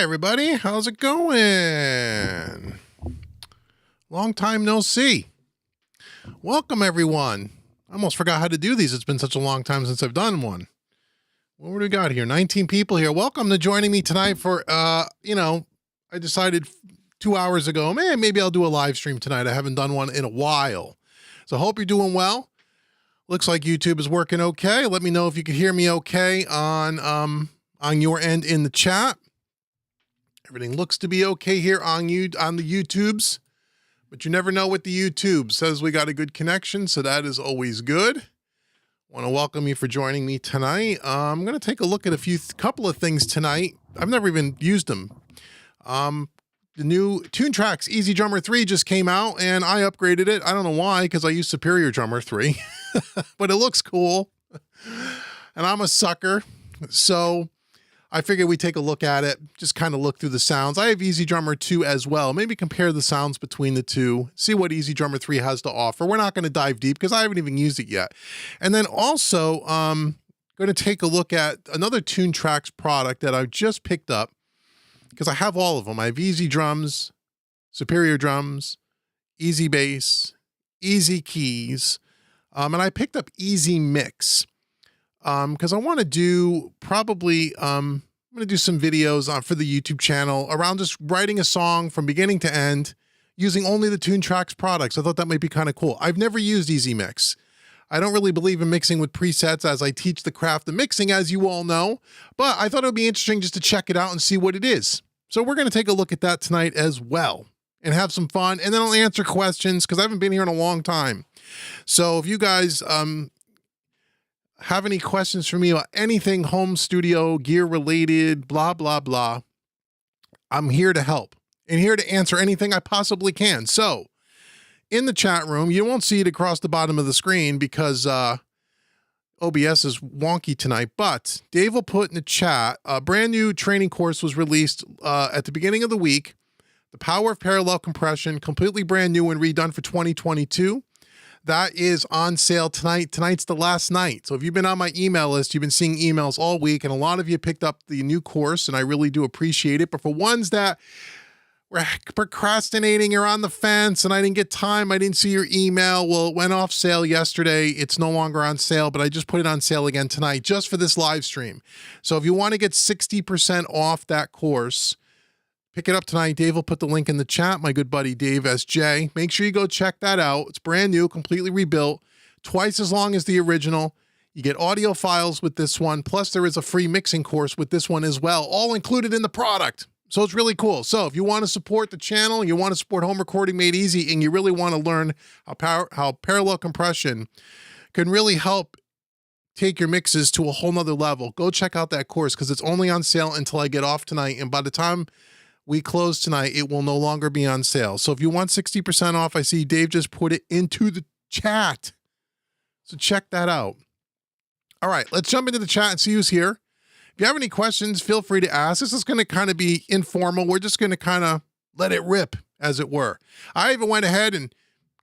Hey everybody, how's it going? Long time no see. Welcome everyone. I almost forgot how to do these. It's been such a long time since I've done one. What do we got here? 19 people here. Welcome to joining me tonight for, I decided 2 hours ago, man, maybe I'll do a live stream tonight. I haven't done one in a while. So I hope you're doing well. Looks like YouTube is working okay. Let me know if you can hear me okay on your end in the chat. Everything looks to be okay here on the YouTubes, but you never know with the YouTube. Says we got a good connection, so that is always good. Want to welcome you for joining me tonight. I'm going to take a look at couple of things tonight. I've never even used them. The new ToonTrack's Easy Drummer 3 just came out, and I upgraded it. I don't know why, because I use Superior Drummer 3, but it looks cool, and I'm a sucker, so I figured we'd take a look at it, just kind of look through the sounds. I have Easy Drummer 2 as well. Maybe compare the sounds between the two, see what Easy Drummer 3 has to offer. We're not going to dive deep because I haven't even used it yet. And then also, going to take a look at another ToonTrack's product that I just picked up because I have all of them. I have Easy Drums, Superior Drums, Easy Bass, Easy Keys, and I picked up Easy Mix. Because I want to do probably, I'm going to do some videos for the YouTube channel around just writing a song from beginning to end using only the ToonTrack's products. I thought that might be kind of cool. I've never used Easy Mix. I don't really believe in mixing with presets as I teach the craft of mixing, as you all know, but I thought it would be interesting just to check it out and see what it is. So we're going to take a look at that tonight as well and have some fun. And then I'll answer questions because I haven't been here in a long time. So if you guys, have any questions for me about anything home studio gear related, blah, blah, blah, I'm here to help and here to answer anything I possibly can. So in the chat room, you won't see it across the bottom of the screen because OBS is wonky tonight, but Dave will put in the chat, a brand new training course was released at the beginning of the week. The Power of Parallel Compression, completely brand new and redone for 2022. That is on sale tonight. Tonight's the last night. So if you've been on my email list, you've been seeing emails all week, and a lot of you picked up the new course, and I really do appreciate it. But for ones that were procrastinating or on the fence, and I didn't get time, I didn't see your email, well, it went off sale yesterday. It's no longer on sale, but I just put it on sale again tonight just for this live stream. So if you want to get 60% off that course, pick it up tonight. Dave will put the link in the chat. My good buddy, Dave SJ. Make sure you go check that out. It's brand new, completely rebuilt, twice as long as the original. You get audio files with this one. Plus there is a free mixing course with this one as well, all included in the product. So it's really cool. So if you want to support the channel, you want to support home recording made easy, and you really want to learn how parallel compression can really help take your mixes to a whole nother level, go check out that course because it's only on sale until I get off tonight. And by the time we close tonight, it will no longer be on sale. So if you want 60% off, I see Dave just put it into the chat. So check that out. All right, let's jump into the chat and see who's here. If you have any questions, feel free to ask. This is going to kind of be informal. We're just going to kind of let it rip, as it were. I even went ahead and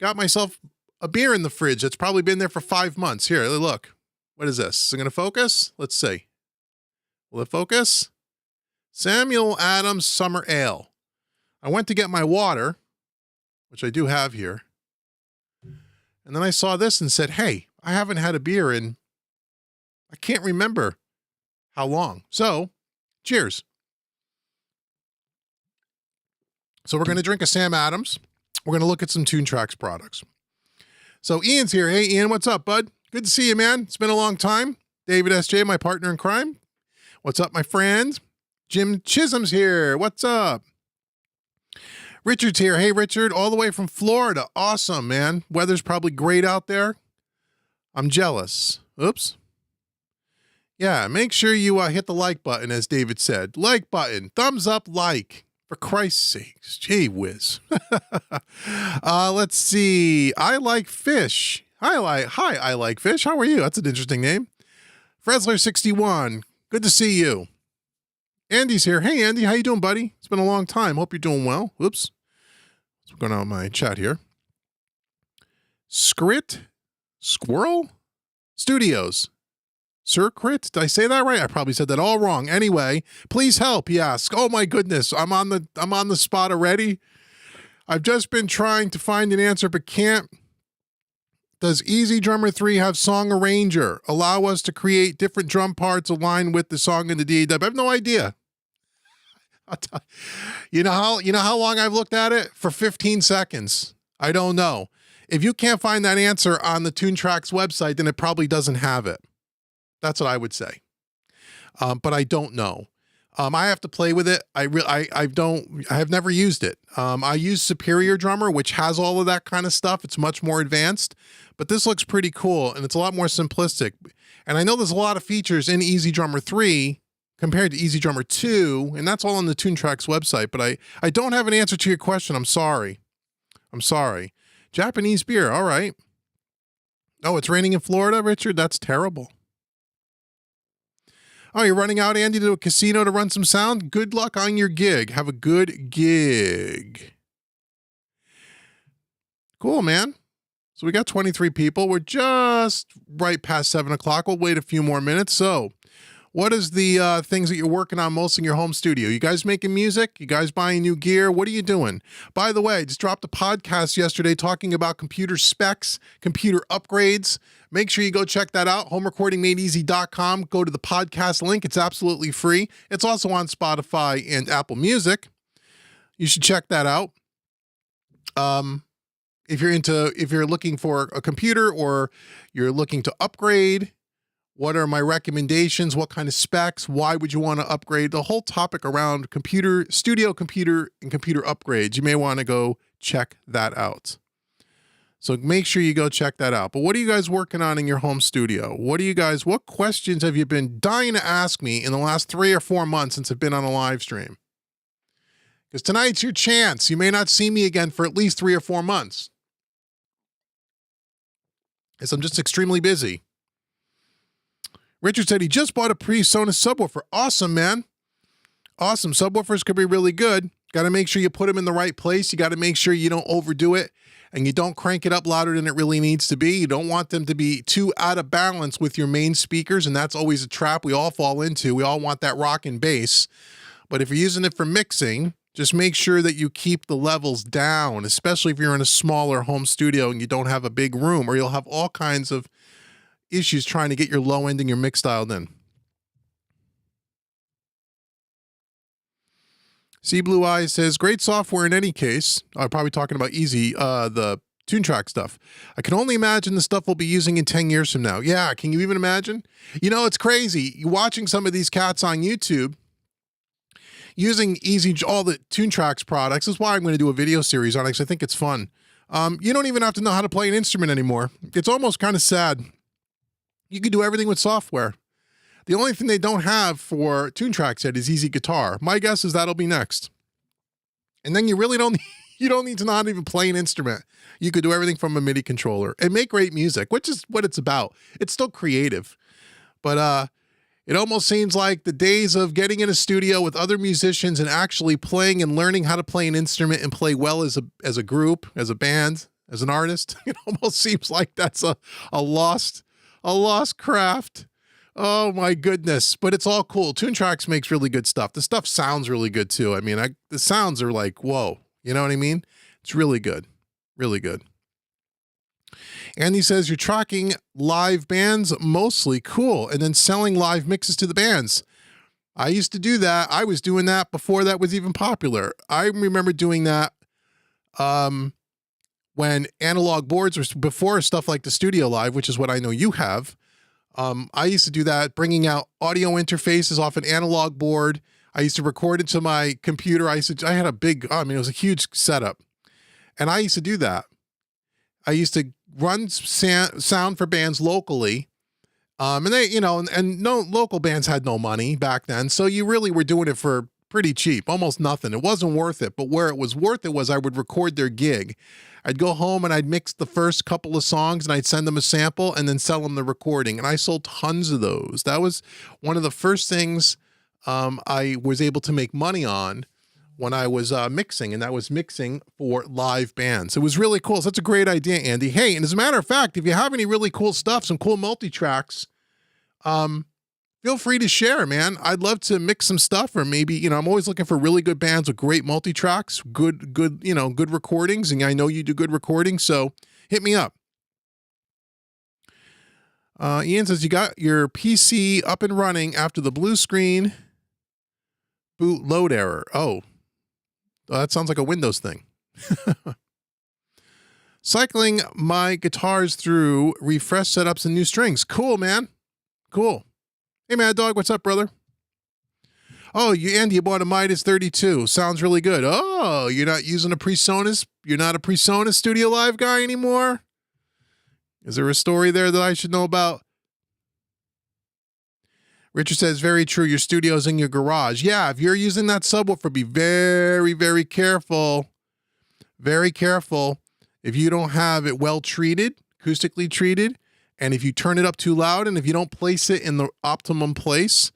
got myself a beer in the fridge that's probably been there for 5 months. Here, look. What is this? Is it going to focus? Let's see. Will it focus? Samuel Adams Summer Ale. I went to get my water, which I do have here. And then I saw this and said, hey, I haven't had a beer in, I can't remember how long. So, cheers. So we're going to drink a Sam Adams. We're going to look at some ToonTrack's products. So Ian's here. Hey, Ian, what's up, bud? Good to see you, man. It's been a long time. David SJ, my partner in crime. What's up, my friend? Jim Chisholm's here. What's up? Richard's here. Hey, Richard, all the way from Florida. Awesome, man. Weather's probably great out there. I'm jealous. Oops. Yeah, make sure you hit the like button, as David said. Like button. Thumbs up, like. For Christ's sakes. Gee whiz. Let's see. I like fish. Hi, I like fish. How are you? That's an interesting name. Fresler61. Good to see you. Andy's here. Hey, Andy. How you doing, buddy? It's been a long time. Hope you're doing well. Oops. What's going on in my chat here? Squirrel Studios. Sir Crit, did I say that right? I probably said that all wrong. Anyway, please help, he asks. Oh my goodness, I'm on the spot already. I've just been trying to find an answer but can't. Does Easy Drummer 3 have Song Arranger? Allow us to create different drum parts aligned with the song in the DAW? I have no idea. You know how long I've looked at it? For 15 seconds. I don't know. If you can't find that answer on the ToonTrack's website, then it probably doesn't have it. That's what I would say. But I don't know. I have to play with it. I have never used it. I use Superior Drummer, which has all of that kind of stuff. It's much more advanced, but this looks pretty cool and it's a lot more simplistic. And I know there's a lot of features in Easy Drummer 3 compared to Easy Drummer 2, and that's all on the ToonTrack's website, but I don't have an answer to your question. I'm sorry. Japanese beer. All right. Oh, it's raining in Florida, Richard? That's terrible. Oh, you're running out, Andy, to a casino to run some sound? Good luck on your gig. Have a good gig. Cool, man. So we got 23 people. We're just right past 7 o'clock. We'll wait a few more minutes. So what is the things that you're working on most in your home studio? You guys making music? You guys buying new gear? What are you doing? By the way, I just dropped a podcast yesterday talking about computer specs, computer upgrades. Make sure you go check that out, homerecordingmadeeasy.com. Go to the podcast link. It's absolutely free. It's also on Spotify and Apple Music. You should check that out. If you're looking for a computer or you're looking to upgrade, what are my recommendations? What kind of specs? Why would you want to upgrade? The whole topic around studio computer and computer upgrades. You may want to go check that out. So make sure you go check that out. But what are you guys working on in your home studio? What questions have you been dying to ask me in the last 3 or 4 months since I've been on a live stream? Because tonight's your chance. You may not see me again for at least 3 or 4 months. Because I'm just extremely busy. Richard said he just bought a pre-Sonus subwoofer. Awesome, man. Awesome. Subwoofers could be really good. Got to make sure you put them in the right place. You got to make sure you don't overdo it and you don't crank it up louder than it really needs to be. You don't want them to be too out of balance with your main speakers, and that's always a trap we all fall into. We all want that rock and bass. But if you're using it for mixing, just make sure that you keep the levels down, especially if you're in a smaller home studio and you don't have a big room, or you'll have all kinds of issues trying to get your low end and your mix dialed in. See Blue Eyes says, great software in any case. I'm probably talking about Easy, the ToonTrack stuff. I can only imagine the stuff we'll be using in 10 years from now. Yeah, can you even imagine? You know, it's crazy. You're watching some of these cats on YouTube using all the ToonTrack's products. This is why I'm going to do a video series on it, because I think it's fun. You don't even have to know how to play an instrument anymore. It's almost kind of sad. You can do everything with software. The only thing they don't have for ToonTrack set is easy guitar. My guess is that'll be next. And then you really don't need to not even play an instrument. You could do everything from a MIDI controller and make great music, which is what it's about. It's still creative. But it almost seems like the days of getting in a studio with other musicians and actually playing and learning how to play an instrument and play well as a group, as a band, as an artist, it almost seems like that's a lost craft. Oh my goodness. But it's all cool. ToonTrack makes really good stuff. The stuff sounds really good too. I mean, the sounds are like, whoa, you know what I mean? It's really good. Really good. Andy says you're tracking live bands mostly. Cool. And then selling live mixes to the bands. I used to do that. I was doing that before that was even popular. I remember doing that when analog boards were before stuff like the Studio Live, which is what I know you have. I used to do that, bringing out audio interfaces off an analog board. I used to record it to my computer. I had a big, it was a huge setup. And I used to do that. I used to run sound for bands locally. And they, and no local bands had no money back then. So you really were doing it for pretty cheap, almost nothing. It wasn't worth it. But where it was worth it was I would record their gig. I'd go home and I'd mix the first couple of songs and I'd send them a sample and then sell them the recording. And I sold tons of those. That was one of the first things I was able to make money on when I was mixing, and that was mixing for live bands. It was really cool. So that's a great idea, Andy. Hey, and as a matter of fact, if you have any really cool stuff, some cool multi-tracks, Feel free to share, man. I'd love to mix some stuff, or maybe, I'm always looking for really good bands with great multi-tracks, good recordings. And I know you do good recordings, so hit me up. Ian says you got your PC up and running after the blue screen boot load error. Oh, that sounds like a Windows thing. Cycling my guitars through refresh setups and new strings. Cool, man. Cool. Hey, Mad Dog, what's up, brother? Oh, Andy, you bought a Midas 32. Sounds really good. Oh, you're not using a PreSonus? You're not a PreSonus Studio Live guy anymore? Is there a story there that I should know about? Richard says, very true. Your studio's in your garage. Yeah, if you're using that subwoofer, be very, very careful. Very careful. If you don't have it well treated, acoustically treated, and if you turn it up too loud, and if you don't place it in the optimum place,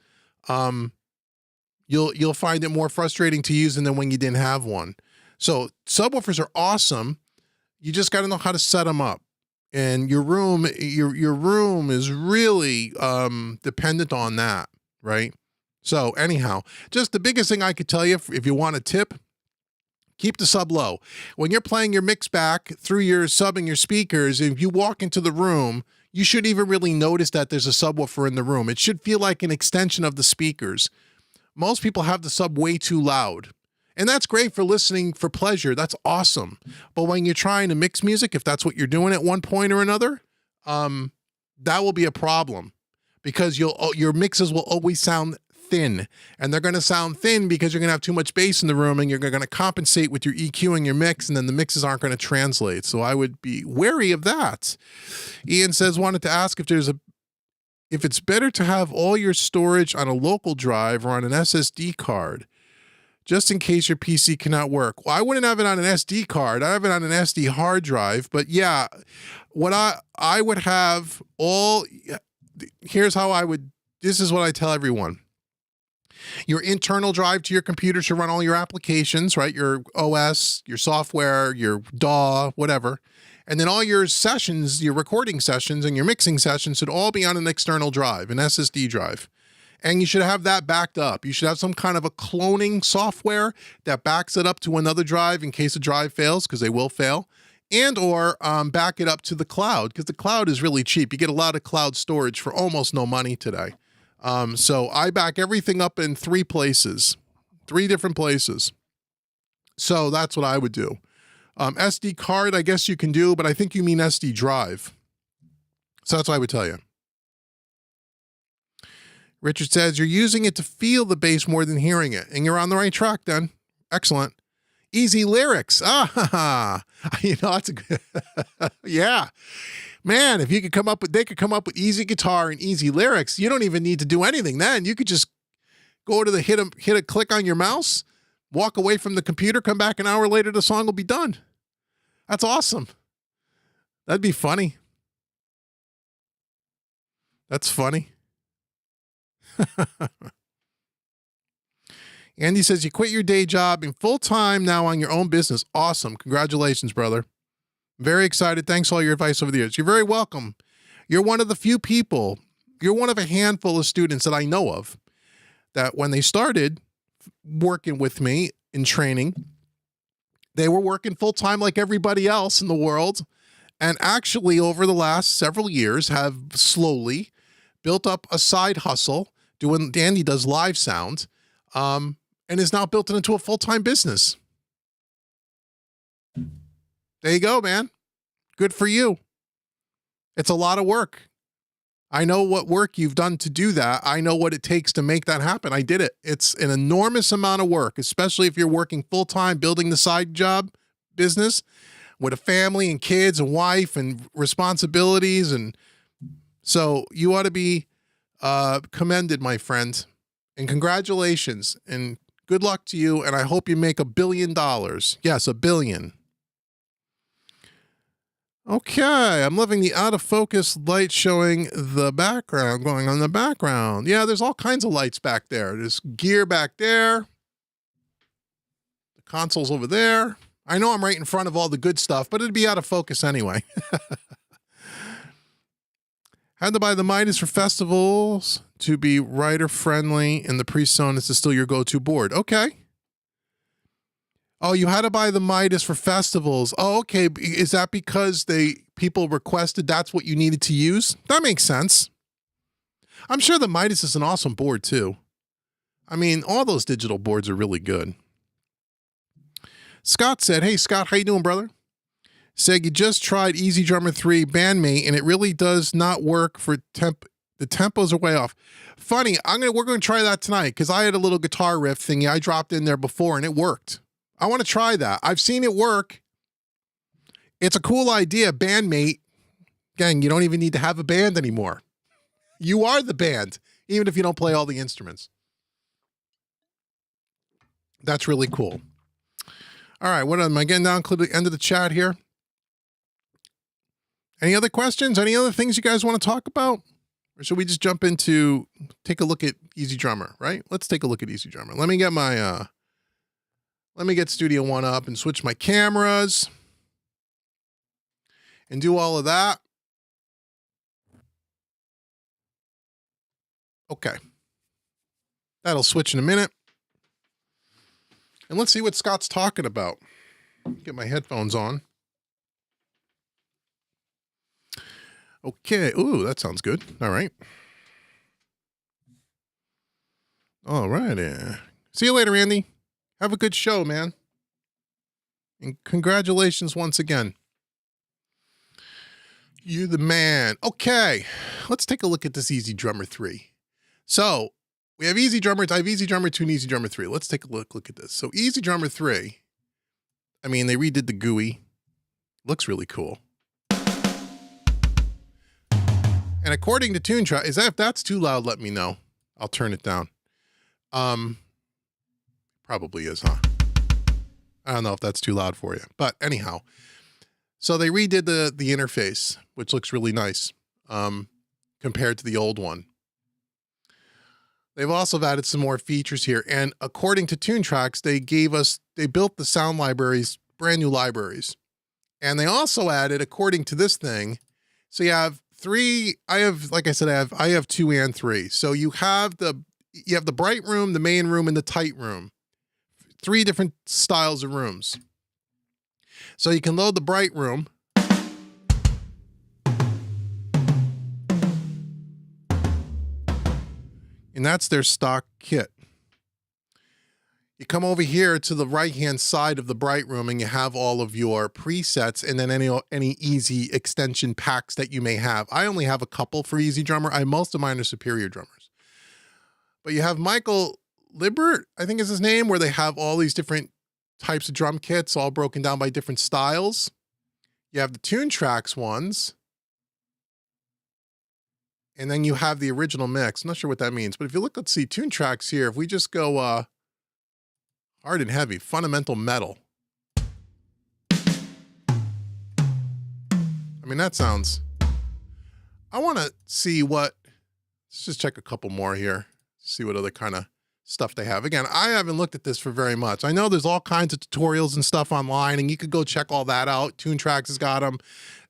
you'll find it more frustrating to use than when you didn't have one. So subwoofers are awesome. You just got to know how to set them up. And your room is really dependent on that, right? So anyhow, just the biggest thing I could tell you, if you want a tip, keep the sub low. When you're playing your mix back through your sub and your speakers, if you walk into the room, you shouldn't even really notice that there's a subwoofer in the room. It should feel like an extension of the speakers. Most people have the sub way too loud. And that's great for listening for pleasure. That's awesome. But when you're trying to mix music, if that's what you're doing at one point or another, that will be a problem, because your mixes will always sound thin, and they're going to sound thin because you're going to have too much bass in the room, and you're going to compensate with your EQ and your mix, and then the mixes aren't going to translate. So I would be wary of that. Ian says, wanted to ask if it's better to have all your storage on a local drive or on an SSD card, just in case your PC cannot work. Well, I wouldn't have it on an SD card. I have it on an SD hard drive. But yeah, what I would have here's how this is what I tell everyone. Your internal drive to your computer should run all your applications, right? Your OS, your software, your DAW, whatever. And then all your sessions, your recording sessions and your mixing sessions should all be on an external drive, an SSD drive. And you should have that backed up. You should have some kind of a cloning software that backs it up to another drive in case a drive fails, because they will fail, and or back it up to the cloud, because the cloud is really cheap. You get a lot of cloud storage for almost no money today. So I back everything up in 3 different places. So that's what I would do. SD card, I guess you can do, but I think you mean SD drive. So that's what I would tell you. Richard says, you're using it to feel the bass more than hearing it. And you're on the right track then. Excellent. Easy lyrics. That's a good, yeah. Man, if they could come up with easy guitar and easy lyrics, you don't even need to do anything then. You could just go to the hit a click on your mouse, walk away from the computer, come back an hour later, the song will be done. That's awesome. That'd be funny. That's funny. Andy says, you quit your day job and full-time now on your own business. Awesome. Congratulations, brother. Very excited. Thanks for all your advice over the years. You're very welcome. You're one of the few people, you're one of a handful of students that I know of that when they started working with me in training, they were working full-time like everybody else in the world, and actually over the last several years have slowly built up a side hustle. Andy does live sound, and is now built it into a full-time business. There you go, man. Good for you. It's a lot of work. I know what work you've done to do that. I know what it takes to make that happen. I did it. It's an enormous amount of work, especially if you're working full-time, building the side job business with a family and kids and wife and responsibilities. And so you ought to be commended, my friend, and congratulations and good luck to you. And I hope you make $1 billion. Yes, $1 billion. Okay, I'm loving the out of focus light showing the background, going on the background. Yeah, there's all kinds of lights back there. There's gear back there. The console's over there. I know I'm right in front of all the good stuff, but it'd be out of focus anyway. Had to buy the Midas for festivals to be writer friendly, and the PreSonus is still your go-to board. Okay. Oh, you had to buy the Midas for festivals. Oh, okay. Is that because people requested that's what you needed to use? That makes sense. I'm sure the Midas is an awesome board too. I mean, all those digital boards are really good. Scott said, hey, Scott, how you doing, brother? Said you just tried EZDrummer 3 Bandmate, and it really does not work for temp. The tempos are way off. Funny, we're going to try that tonight because I had a little guitar riff thingy I dropped in there before, and it worked. I want to try that. I've seen it work. It's a cool idea. Bandmate. Gang, you don't even need to have a band anymore. You are the band, even if you don't play all the instruments. That's really cool. All right, what am I getting down to the end of the chat here? Any other questions? Any other things you guys want to talk about? Or should we just jump into, take a look at EZDrummer, right? Let's take a look at EZDrummer. Let me get my, let me get Studio One up and switch my cameras and do all of that. Okay. That'll switch in a minute. And let's see what Scott's talking about. Get my headphones on. Okay. Ooh, that sounds good. All right. All right. See you later, Andy. Have a good show, man. And congratulations once again. You're the man. Okay. Let's take a look at this EZDrummer 3. So we have EZDrummer. I have EZDrummer 2 and EZDrummer 3. Let's take a look at this. So EZDrummer 3, I mean, they redid the GUI. Looks really cool. And according to ToonTrack, if that's too loud, let me know. I'll turn it down. Probably is, huh? I don't know if that's too loud for you. But anyhow, so they redid the interface, which looks really nice compared to the old one. They've also added some more features here. And according to ToonTracks, they built the sound libraries, brand new libraries. And they also added, according to this thing, so you have like I said, I have 2 and 3. So you have the bright room, the main room, and the tight room. 3 different styles of rooms. So you can load the bright room. And that's their stock kit. You come over here to the right-hand side of the bright room and you have all of your presets and then any easy extension packs that you may have. I only have a couple for EZDrummer. Most of mine are Superior drummers. But you have Michael Libert, I think is his name, where they have all these different types of drum kits all broken down by different styles. You have the ToonTracks ones. And then you have the original mix. I'm not sure what that means, but if you look, let's see, ToonTracks here. If we just go hard and heavy, fundamental metal. I mean, that sounds, I want to see let's just check a couple more here. See what other kind of stuff they have. Again, I haven't looked at this for very much. I know there's all kinds of tutorials and stuff online, and you could go check all that out. ToonTracks has got them.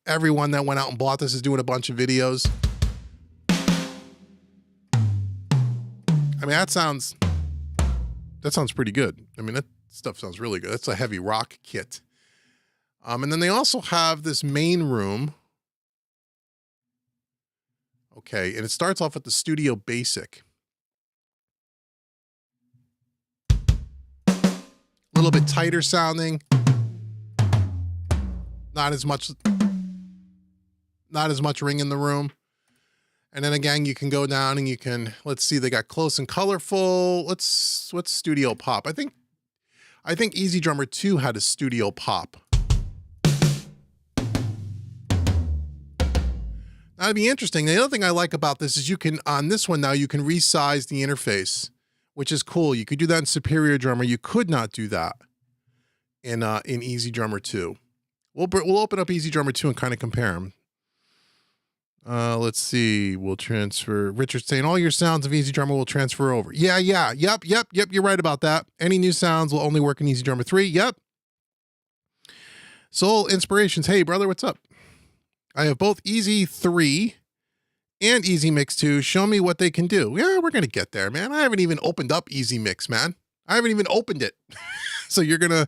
Everyone that went out and bought this is doing a bunch of videos. I mean, that sounds pretty good. I mean, that stuff sounds really good. That's a heavy rock kit. And then they also have this main room. Okay, and it starts off with the Studio Basic. A little bit tighter sounding. Not as much ring in the room. And then again, you can go down and you can, let's see, they got close and colorful. What's Studio Pop? I think EZDrummer 2 had a Studio Pop. That'd be interesting. The other thing I like about this is on this one now, you can resize the interface, which is cool. You could do that in Superior Drummer. You could not do that in EZDrummer 2. We'll open up EZDrummer 2 and kind of compare them. Let's see. We'll transfer. Richard's saying all your sounds of EZDrummer will transfer over. Yeah. Yep. You're right about that. Any new sounds will only work in EZDrummer 3. Yep. Soul Inspirations. Hey, brother, what's up? I have both EZ3 and Easy Mix 2. Show me what they can do. Yeah, we're going to get there, man. I haven't even opened up Easy Mix, man. I haven't even opened it. So you're going to,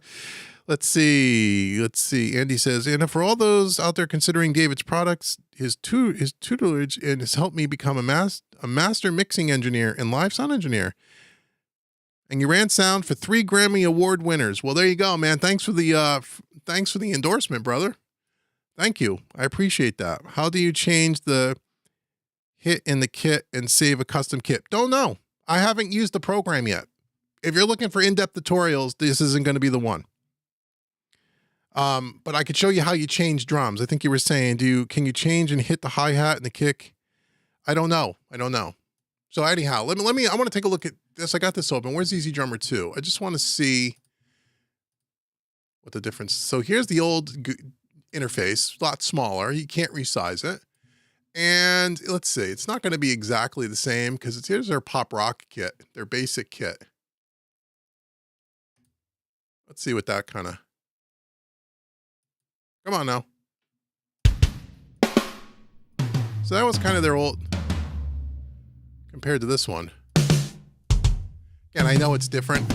let's see. Andy says, and for all those out there considering David's products, his tutelage and has helped me become a master mixing engineer and live sound engineer. And you ran sound for 3 Grammy Award winners. Well, there you go, man. Thanks for the endorsement, brother. Thank you. I appreciate that. How do you change the hit in the kit and save a custom kit? Don't know. I haven't used the program yet. If you're looking for in-depth tutorials, this isn't going to be the one. But I could show you how you change drums. I think you were saying, can you change and hit the hi-hat and the kick? I don't know. So anyhow, I want to take a look at this. I got this open. Where's Easy Drummer 2? I just want to see what the difference is. So here's the old interface, a lot smaller. You can't resize it. And let's see, it's not going to be exactly the same because here's their pop rock kit, their basic kit. Let's see what that kind of, come on now. So that was kind of their old, compared to this one. Again, I know it's different.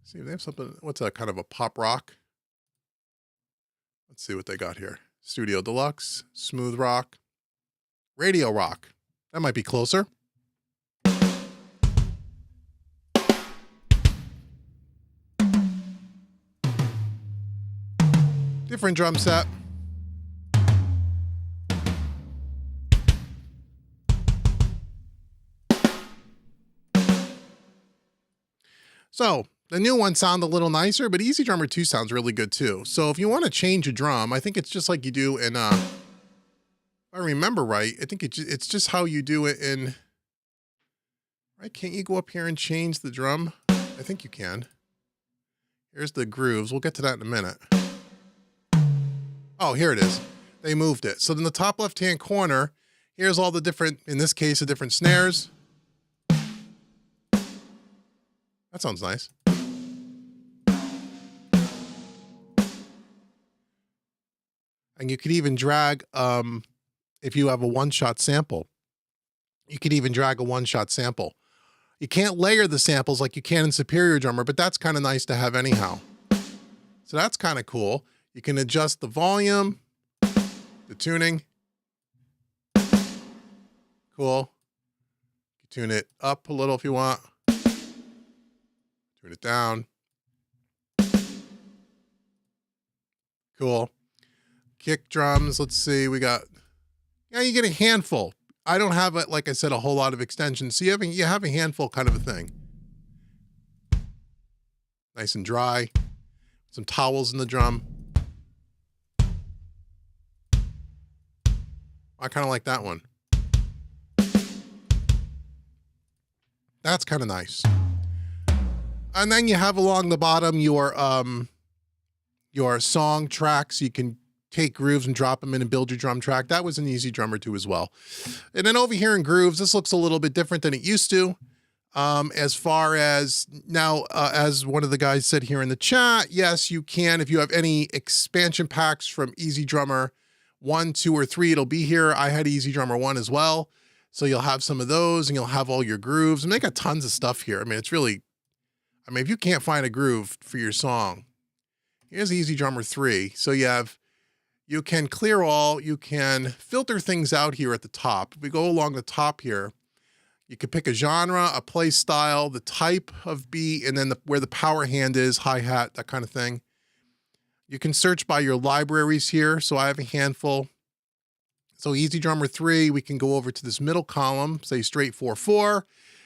See, they have something, what's that, kind of a pop rock? Let's see what they got here. Studio Deluxe, Smooth Rock, Radio Rock. That might be closer. Different drum set. So the new one sound a little nicer, but Easy Drummer 2 sounds really good too. So if you want to change a drum, I think it's just like you do in, if I remember right, I think it's just how you do it in, right? Can't you go up here and change the drum? I think you can. Here's the grooves. We'll get to that in a minute. Oh, here it is. They moved it. So in the top left-hand corner, here's all the different, in this case, the different snares. That sounds nice. And you could even drag, if you have a one-shot sample, you could even drag a one-shot sample. You can't layer the samples like you can in Superior Drummer, but that's kind of nice to have anyhow. So that's kind of cool. You can adjust the volume, the tuning. Cool. You can tune it up a little if you want. Turn it down. Cool. Kick drums. Let's see. We got, yeah, you get a handful. I don't have, like I said, a whole lot of extensions. So you have a handful kind of a thing. Nice and dry. Some towels in the drum. I kind of like that one. That's kind of nice. And then you have along the bottom your song tracks. You can take grooves and drop them in and build your drum track. That was an Easy Drummer 2 as well. And then over here in grooves, this looks a little bit different than it used to. As far as now, as one of the guys said here in the chat, yes, you can. If you have any expansion packs from Easy Drummer 1, 2, or 3, it'll be here. I had Easy Drummer 1 as well. So you'll have some of those and you'll have all your grooves. And they got tons of stuff here. I mean, it's really, I mean, if you can't find a groove for your song, here's Easy Drummer 3. So you can clear all, you can filter things out here at the top. If we go along the top here, you can pick a genre, a play style, the type of beat, and then where the power hand is, hi-hat, that kind of thing. You can search by your libraries here. So I have a handful. So Easy Drummer 3, we can go over to this middle column, say straight 4/4.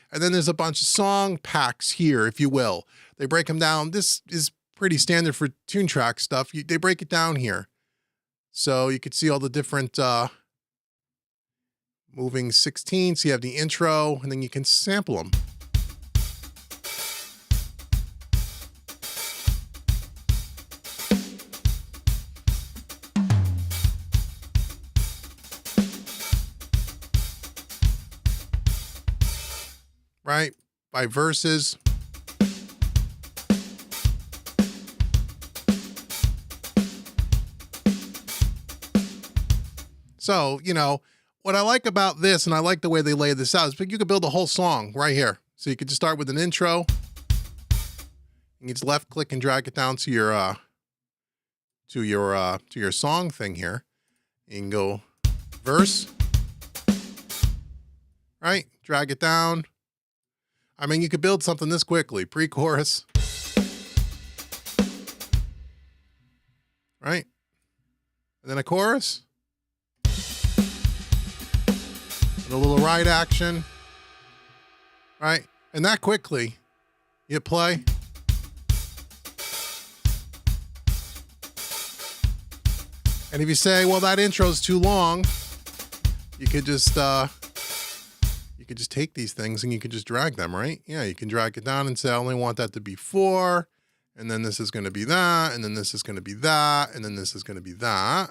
And then there's a bunch of song packs here, if you will. They break them down. This is pretty standard for ToonTrack stuff. They break it down here. So you could see all the different moving 16s. You have the intro, and then you can sample them. Right? By verses. So, you know, what I like about this, and I like the way they lay this out, is you could build a whole song right here. So you could just start with an intro. You can just left click and drag it down to your song thing here. You can go verse, right? Drag it down. I mean, you could build something this quickly. Pre-chorus, right? And then a chorus. And a little ride action, right? And that quickly, you hit play. And if you say, well, that intro's too long, you could just take these things and you could just drag them, right? Yeah, you can drag it down and say, I only want that to be 4, and then this is going to be that, and then this is going to be that, and then this is going to be that.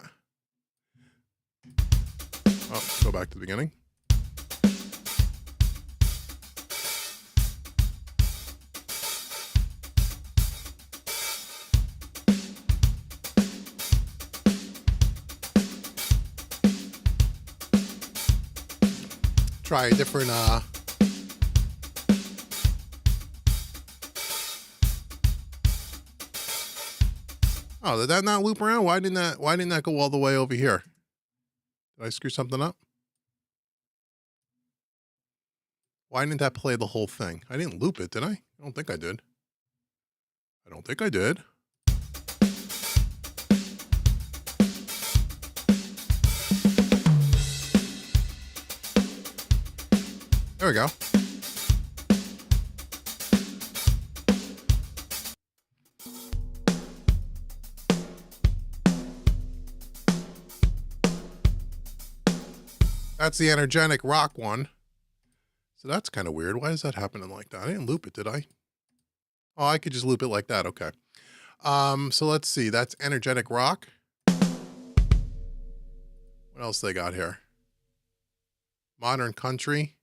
Oh, go back to the beginning. Try a different oh, did that not loop around? Why didn't that go all the way over here? Did I screw something up? Why didn't that play the whole thing? I didn't loop it, did I? I don't think I did. I don't think I did. There we go. That's the energetic rock one. So that's kind of weird. Why is that happening like that? I didn't loop it, did I? Oh, I could just loop it like that. Okay. So let's see. That's energetic rock. What else they got here? Modern country.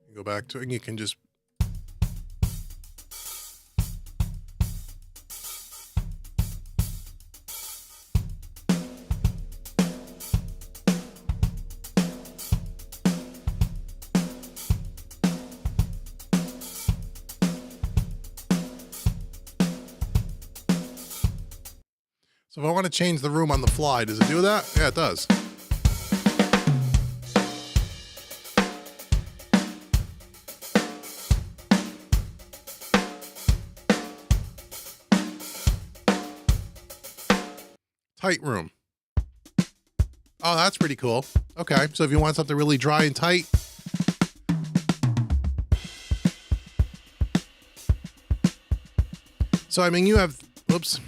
You go back to it and you can just so if I want to change the room on the fly, does it do that? Yeah, it does. Tight room. Oh, that's pretty cool. Okay, so if you want something really dry and tight. So, I mean, you have, whoops.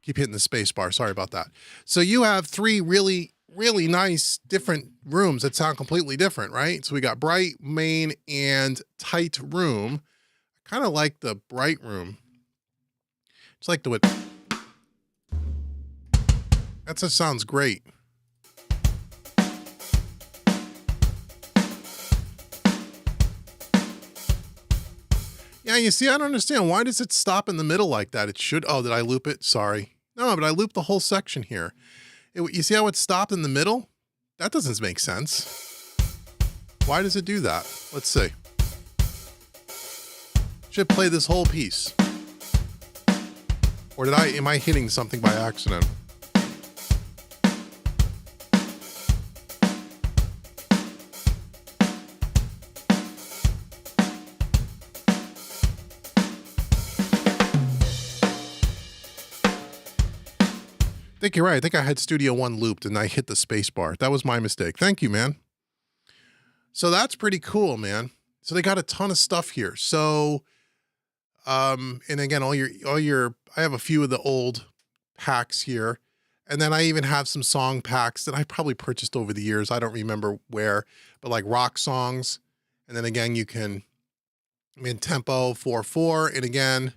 Keep hitting the space bar. Sorry about that. So you have 3 really, really nice different rooms that sound completely different, right? So we got bright, main, and tight room. I kind of like the bright room. It's like the, that just sounds great. Yeah, you see, I don't understand. Why does it stop in the middle like that? It should, oh, did I loop it? Sorry. No, but I looped the whole section here. You see how it stopped in the middle? That doesn't make sense. Why does it do that? Let's see. Should play this whole piece. Or am I hitting something by accident? I think you're right. I think I had Studio One looped and I hit the space bar. That was my mistake. Thank you, man. So that's pretty cool, man. So they got a ton of stuff here. So, and again, I have a few of the old packs here. And then I even have some song packs that I probably purchased over the years. I don't remember where, but like rock songs. And then again, you can, tempo 4/4. And again,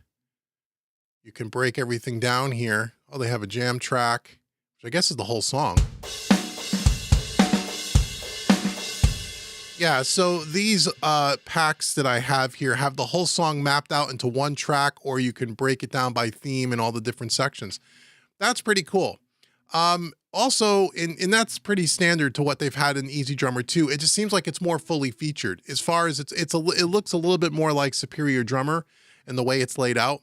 you can break everything down here. Oh, they have a jam track, which I guess is the whole song. Yeah, so these packs that I have here have the whole song mapped out into one track, or you can break it down by theme and all the different sections. That's pretty cool. Also, and that's pretty standard to what they've had in Easy Drummer 2. It just seems like it's more fully featured as far as it looks a little bit more like Superior Drummer in the way it's laid out.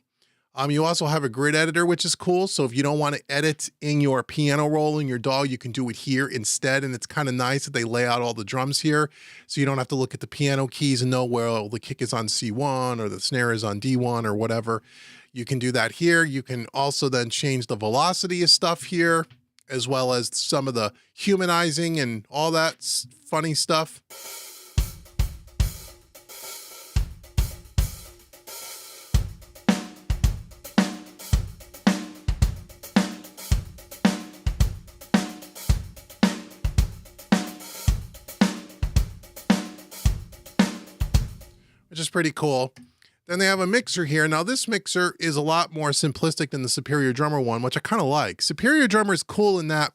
You also have a grid editor, which is cool. So if you don't want to edit in your piano roll in your DAW, you can do it here instead. And it's kind of nice that they lay out all the drums here. So you don't have to look at the piano keys and know where the kick is on C1 or the snare is on D1 or whatever. You can do that here. You can also then change the velocity of stuff here, as well as some of the humanizing and all that funny stuff. Which is pretty cool. Then they have a mixer here. Now this mixer is a lot more simplistic than the Superior Drummer one, which I kind of like. Superior Drummer is cool in that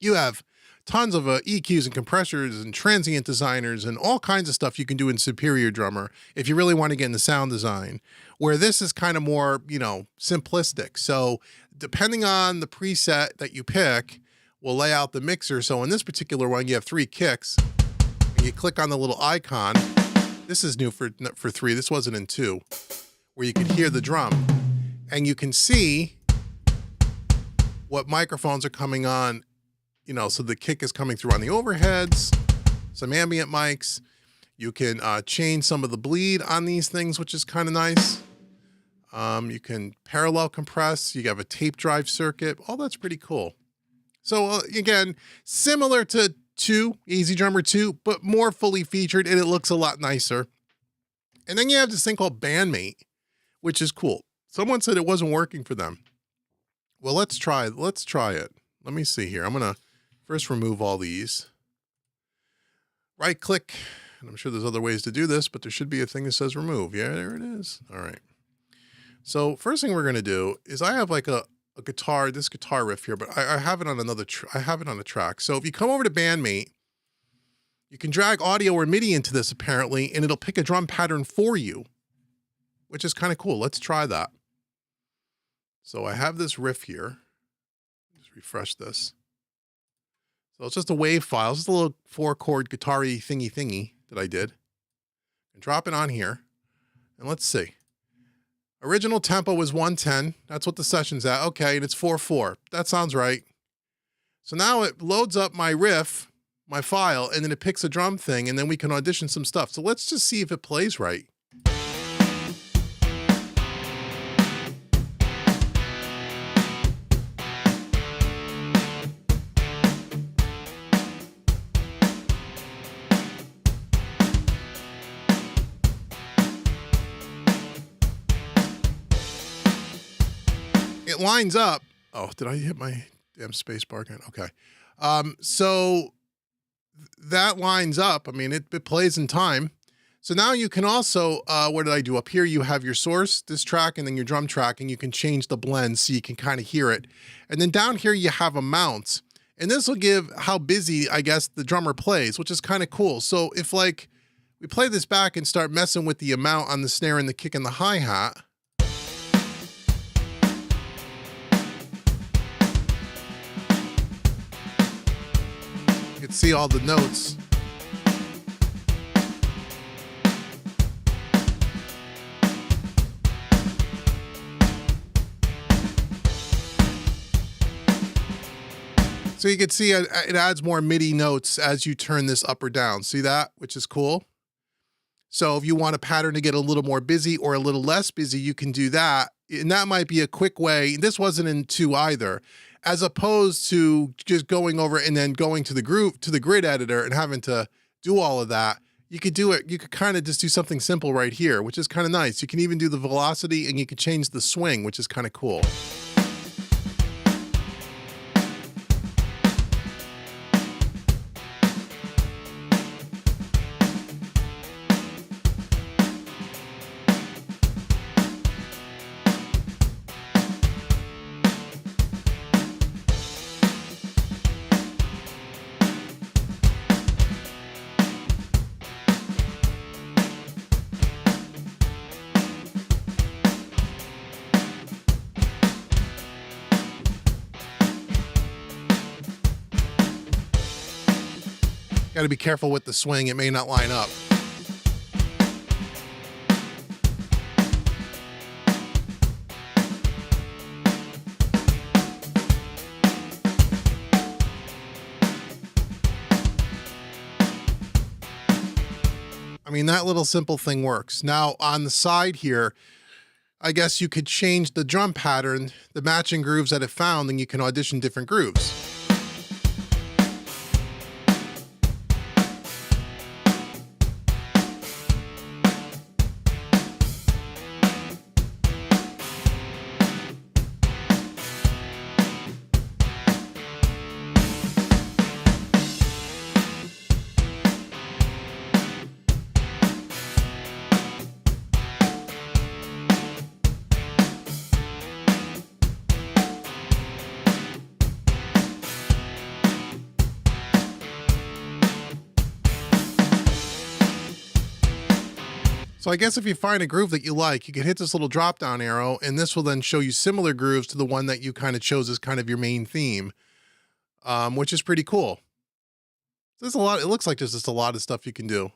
you have tons of EQs and compressors and transient designers and all kinds of stuff you can do in Superior Drummer if you really want to get into sound design, where this is kind of more, simplistic. So depending on the preset that you pick, will lay out the mixer. So in this particular one, you have 3 kicks and you click on the little icon. This is new for 3. This wasn't in 2, where you can hear the drum and you can see what microphones are coming on, so the kick is coming through on the overheads, some ambient mics. You can change some of the bleed on these things, which is kind of nice. You can parallel compress. You have a tape drive circuit. All that's pretty cool. So again, similar to Easy Drummer 2, but more fully featured, and it looks a lot nicer. And then you have this thing called Bandmate, which is cool. Someone said it wasn't working for them. Well, let's try it. Let me see here. I'm going to first remove all these. Right click, and I'm sure there's other ways to do this, but there should be a thing that says remove. Yeah, there it is. All right. So first thing we're going to do is I have like a guitar, this guitar riff here, but I have it on I have it on a track. So if you come over to Bandmate, you can drag audio or MIDI into this apparently, and it'll pick a drum pattern for you, which is kind of cool. Let's try that. So I have this riff here. Just refresh this. So it's just a wave file. It's just a little 4-chord guitar-y thingy that I did. And drop it on here. And let's see. Original tempo was 110. That's what the session's at. Okay, and it's 4/4. That sounds right. So now it loads up my riff, my file, and then it picks a drum thing, and then we can audition some stuff. So let's just see if it plays right. It lines up. Oh, did I hit my damn space bar again? Okay. So that lines up. I mean, it plays in time. So now you can also, what did I do? Up here, you have your source, this track, and then your drum track, and you can change the blend so you can kind of hear it. And then down here, you have a mount. And this will give how busy, I guess, the drummer plays, which is kind of cool. So if like we play this back and start messing with the amount on the snare and the kick and the hi-hat, you can see all the notes. So you can see it adds more MIDI notes as you turn this up or down. See that, which is cool. So if you want a pattern to get a little more busy or a little less busy, you can do that. And that might be a quick way. This wasn't in 2 either, as opposed to just going over and then going to the grid editor and having to do all of that. You could do it. You could kind of just do something simple right here, which is kind of nice. You can even do the velocity and you could change the swing, which is kind of cool. Got to be careful with the swing. It may not line up. I mean, that little simple thing works. Now on the side here, I guess you could change the drum pattern, the matching grooves that it found, and you can audition different grooves. So I guess if you find a groove that you like, you can hit this little drop down arrow and this will then show you similar grooves to the one that you kind of chose as kind of your main theme, which is pretty cool. There's a lot. It looks like there's just a lot of stuff you can do.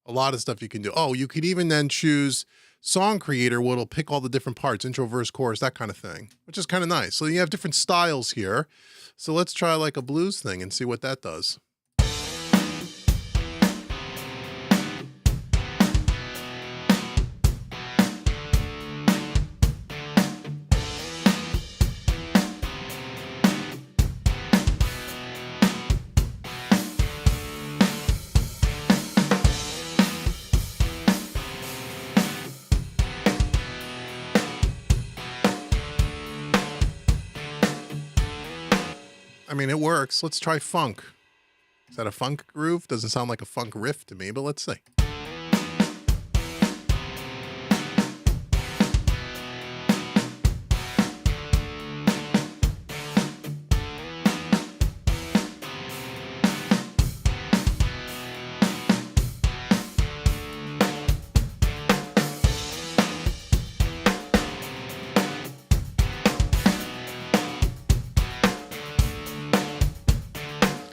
A lot of stuff you can do. Oh, you could even then choose song creator, where it'll pick all the different parts, intro, verse, chorus, that kind of thing, which is kind of nice. So you have different styles here. So let's try like a blues thing and see what that does. I mean, it works. Let's try funk. Is that a funk groove? Doesn't sound like a funk riff to me, but let's see.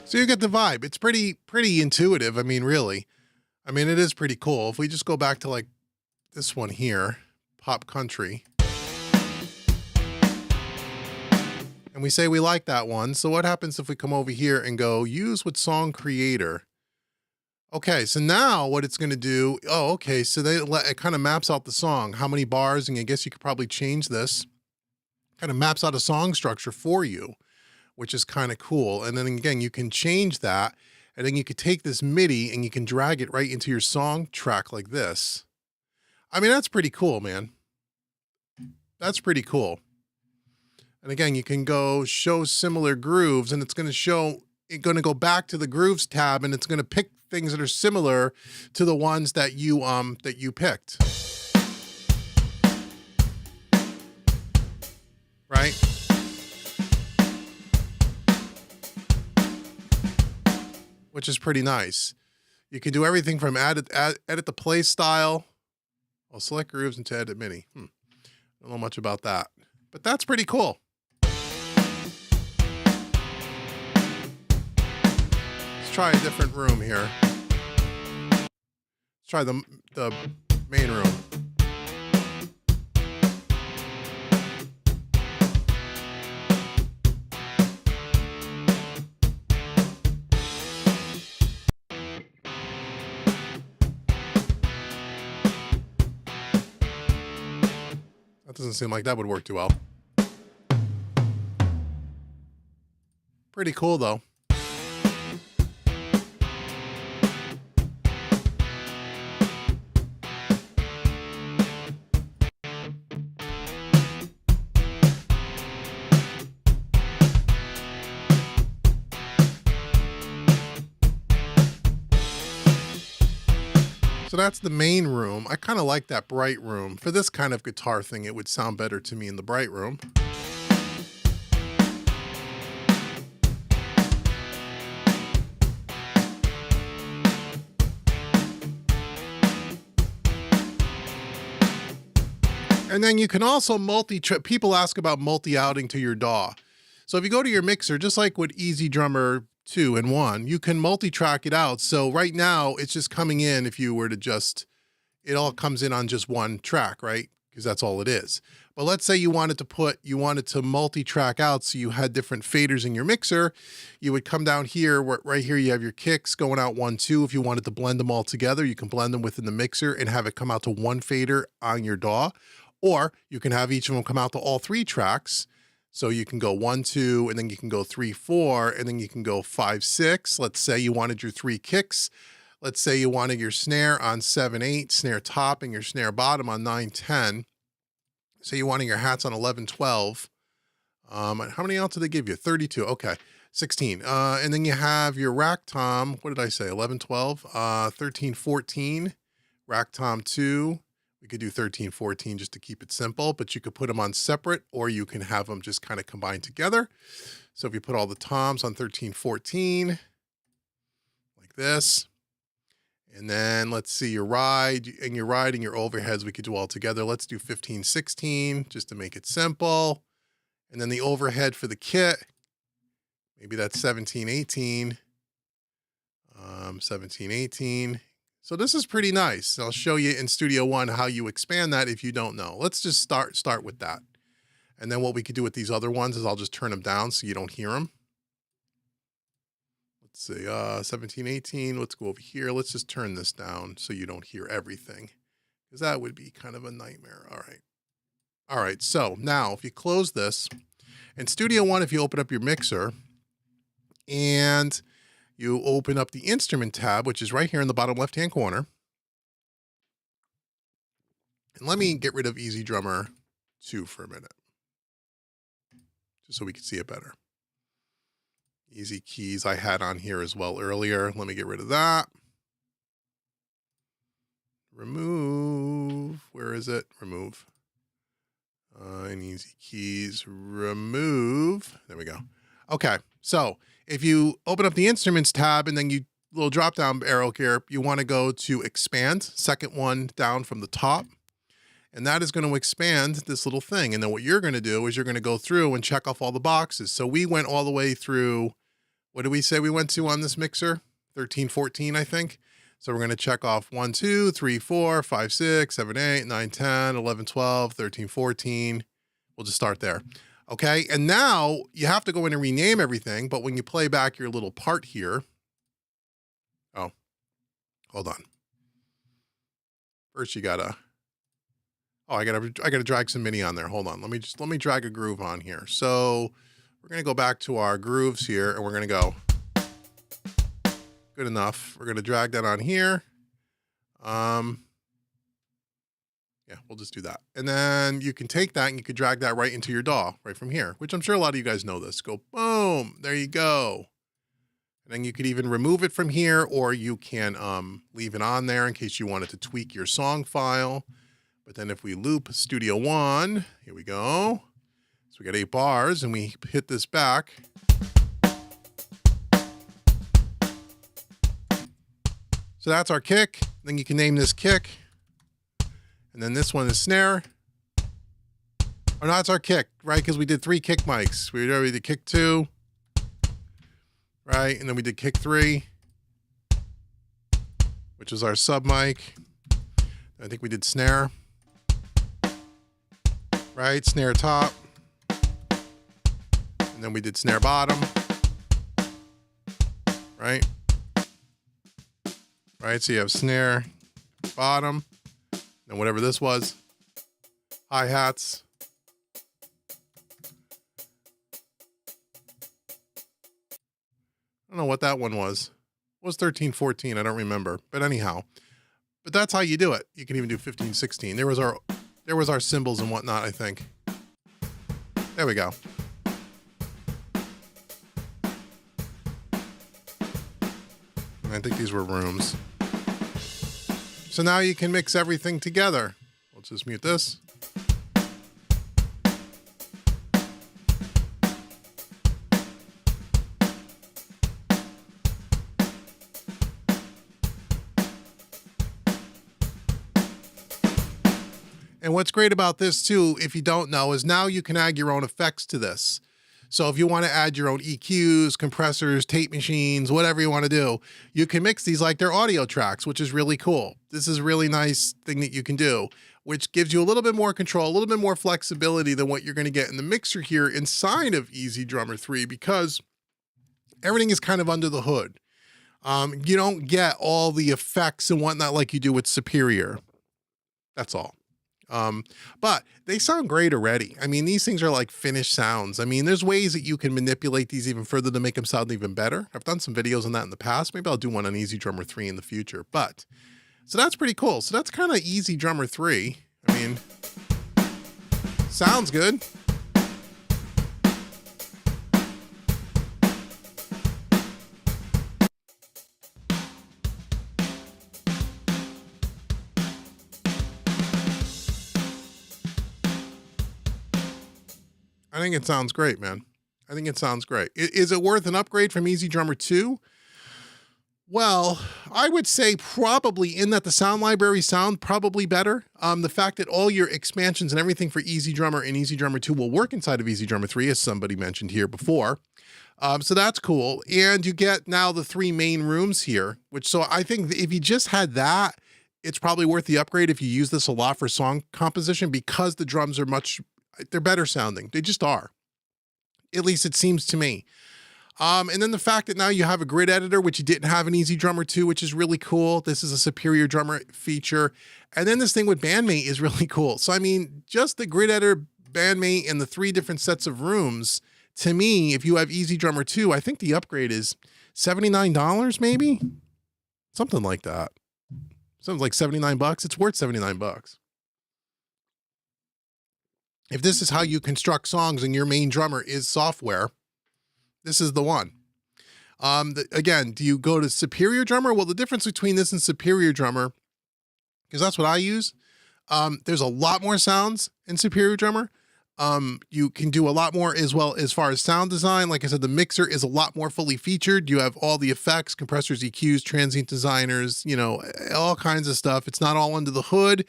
So you get the vibe. It's pretty intuitive. I mean, really. I mean, it is pretty cool. If we just go back to like this one here, pop country. And we say we like that one. So what happens if we come over here and go use with song creator? Okay, so now what it's going to do, oh, okay, so it kind of maps out the song, how many bars, and I guess you could probably change this. Kind of maps out a song structure for you, which is kind of cool. And then again, you can change that, and then you could take this MIDI and you can drag it right into your song track like this. I mean, that's pretty cool, man. That's pretty cool. And again, you can go show similar grooves, and it's going to go back to the grooves tab, and it's going to pick things that are similar to the ones that you picked. Right? Which is pretty nice. You can do everything from edit the play style. I'll select grooves into edit MIDI. Don't know much about that, but that's pretty cool. Let's try a different room here. Let's try the main room. That doesn't seem like that would work too well. Pretty cool though. So that's the main room. I kind of like that bright room. For this kind of guitar thing, it would sound better to me in the bright room. And then you can also people ask about multi-outing to your DAW. So if you go to your mixer, just like what Easy Drummer 2 and 1, you can multi-track it out. So right now it's just coming in. If you were to just, it all comes in on just one track, right? Because that's all it is. But let's say you wanted to multi-track out, so you had different faders in your mixer. You would come down here, right here you have your kicks going out 1, 2. If you wanted to blend them all together, you can blend them within the mixer and have it come out to one fader on your DAW. Or you can have each of them come out to all 3 tracks. So you can go 1, 2, and then you can go 3, 4, and then you can go 5, 6. Let's say you wanted your 3 kicks. Let's say you wanted your snare on 7, 8, snare top, and your snare bottom on 9, 10. Say you wanted your hats on 11, 12. How many else did they give you? 32. Okay. 16. And then you have your rack tom. What did I say? 11, 12, 13, 14, rack tom 2. We could do 13, 14 just to keep it simple, but you could put them on separate, or you can have them just kind of combined together. So if you put all the toms on 13, 14, like this, and then let's see your ride and your overheads, we could do all together. Let's do 15, 16, just to make it simple. And then the overhead for the kit, maybe that's 17, 18, 17, 18. So this is pretty nice. I'll show you in Studio One how you expand that if you don't know. Let's just start with that. And then what we could do with these other ones is I'll just turn them down so you don't hear them. Let's see, 17, 18, let's go over here. Let's just turn this down so you don't hear everything, because that would be kind of a nightmare. All right. All right, so now if you close this, in Studio One, if you open up your mixer and you open up the instrument tab, which is right here in the bottom left-hand corner. And let me get rid of Easy Drummer 2 for a minute, just so we can see it better. Easy keys I had on here as well earlier. Let me get rid of that. Remove, where is it? Remove. And easy keys, remove. There we go. Okay, so if you open up the instruments tab and then you little drop down arrow here, you want to go to expand, second one down from the top. And that is going to expand this little thing. And then what you're going to do is you're going to go through and check off all the boxes. So we went all the way through, what did we say we went to on this mixer? 13, 14, I think. So we're going to check off 1, 2, 3, 4, 5, 6, 7, 8, 9, 10, 11, 12, 13, 14. We'll just start there. Okay. And now you have to go in and rename everything. But when you play back your little part here, oh, hold on. First you gotta, oh, I gotta drag some MIDI on there. Hold on. Let me drag a groove on here. So we're going to go back to our grooves here and we're going to go good enough. We're going to drag that on here. Yeah, we'll just do that. And then you can take that and you can drag that right into your DAW right from here, which I'm sure a lot of you guys know this. Go boom. There you go. And then you could even remove it from here, or you can leave it on there in case you wanted to tweak your song file. But then if we loop Studio One, here we go. So we got 8 bars and we hit this back. So that's our kick. Then you can name this kick. And then this one is snare. Oh, no, that's our kick, right? Because we did 3 kick mics. We already did kick 2, right? And then we did kick 3, which is our sub mic. I think we did snare, right? Snare top. And then we did snare bottom, right? Right, so you have snare, bottom, and whatever this was, hi-hats. I don't know what that one was. It was 13, 14, I don't remember. But anyhow, but that's how you do it. You can even do 15, 16. There was our cymbals and whatnot, I think. There we go. I think these were rooms. So now you can mix everything together. Let's just mute this. And what's great about this too, if you don't know, is now you can add your own effects to this. So if you want to add your own EQs, compressors, tape machines, whatever you want to do, you can mix these like they're audio tracks, which is really cool. This is a really nice thing that you can do, which gives you a little bit more control, a little bit more flexibility than what you're going to get in the mixer here inside of EZdrummer 3, because everything is kind of under the hood. You don't get all the effects and whatnot like you do with Superior. That's all. But they sound great already. I mean, these things are like finished sounds. I mean, there's ways that you can manipulate these even further to make them sound even better. I've done some videos on that in the past. Maybe I'll do one on EZdrummer 3 in the future. But so that's pretty cool. So that's kind of EZdrummer 3. I mean, sounds good. I think it sounds great, man. I think it sounds great. Is it worth an upgrade from EZdrummer 2? Well, I would say probably, in that the sound library sound probably better. The fact that all your expansions and everything for EZdrummer and EZdrummer 2 will work inside of EZdrummer 3, as somebody mentioned here before. So that's cool. And you get now the 3 main rooms here, which, so I think if you just had that, it's probably worth the upgrade if you use this a lot for song composition, because the drums are they're better sounding. They just are. At least it seems to me. And then the fact that now you have a grid editor, which you didn't have in EZdrummer 2, which is really cool. This is a Superior drummer feature. And then this thing with Bandmate is really cool. So, I mean, just the grid editor, Bandmate, and the 3 different sets of rooms, to me, if you have EZdrummer 2, I think the upgrade is $79 maybe? Something like that. Something like 79 bucks. It's worth 79 bucks. If this is how you construct songs and your main drummer is software, this is the one. Again, do you go to Superior drummer? Well, the difference between this and Superior drummer, because that's what I use, there's a lot more sounds in Superior drummer. You can do a lot more as well as far as sound design. Like I said, the mixer is a lot more fully featured. You have all the effects, compressors, EQs, transient designers, you know, all kinds of stuff. It's not all under the hood,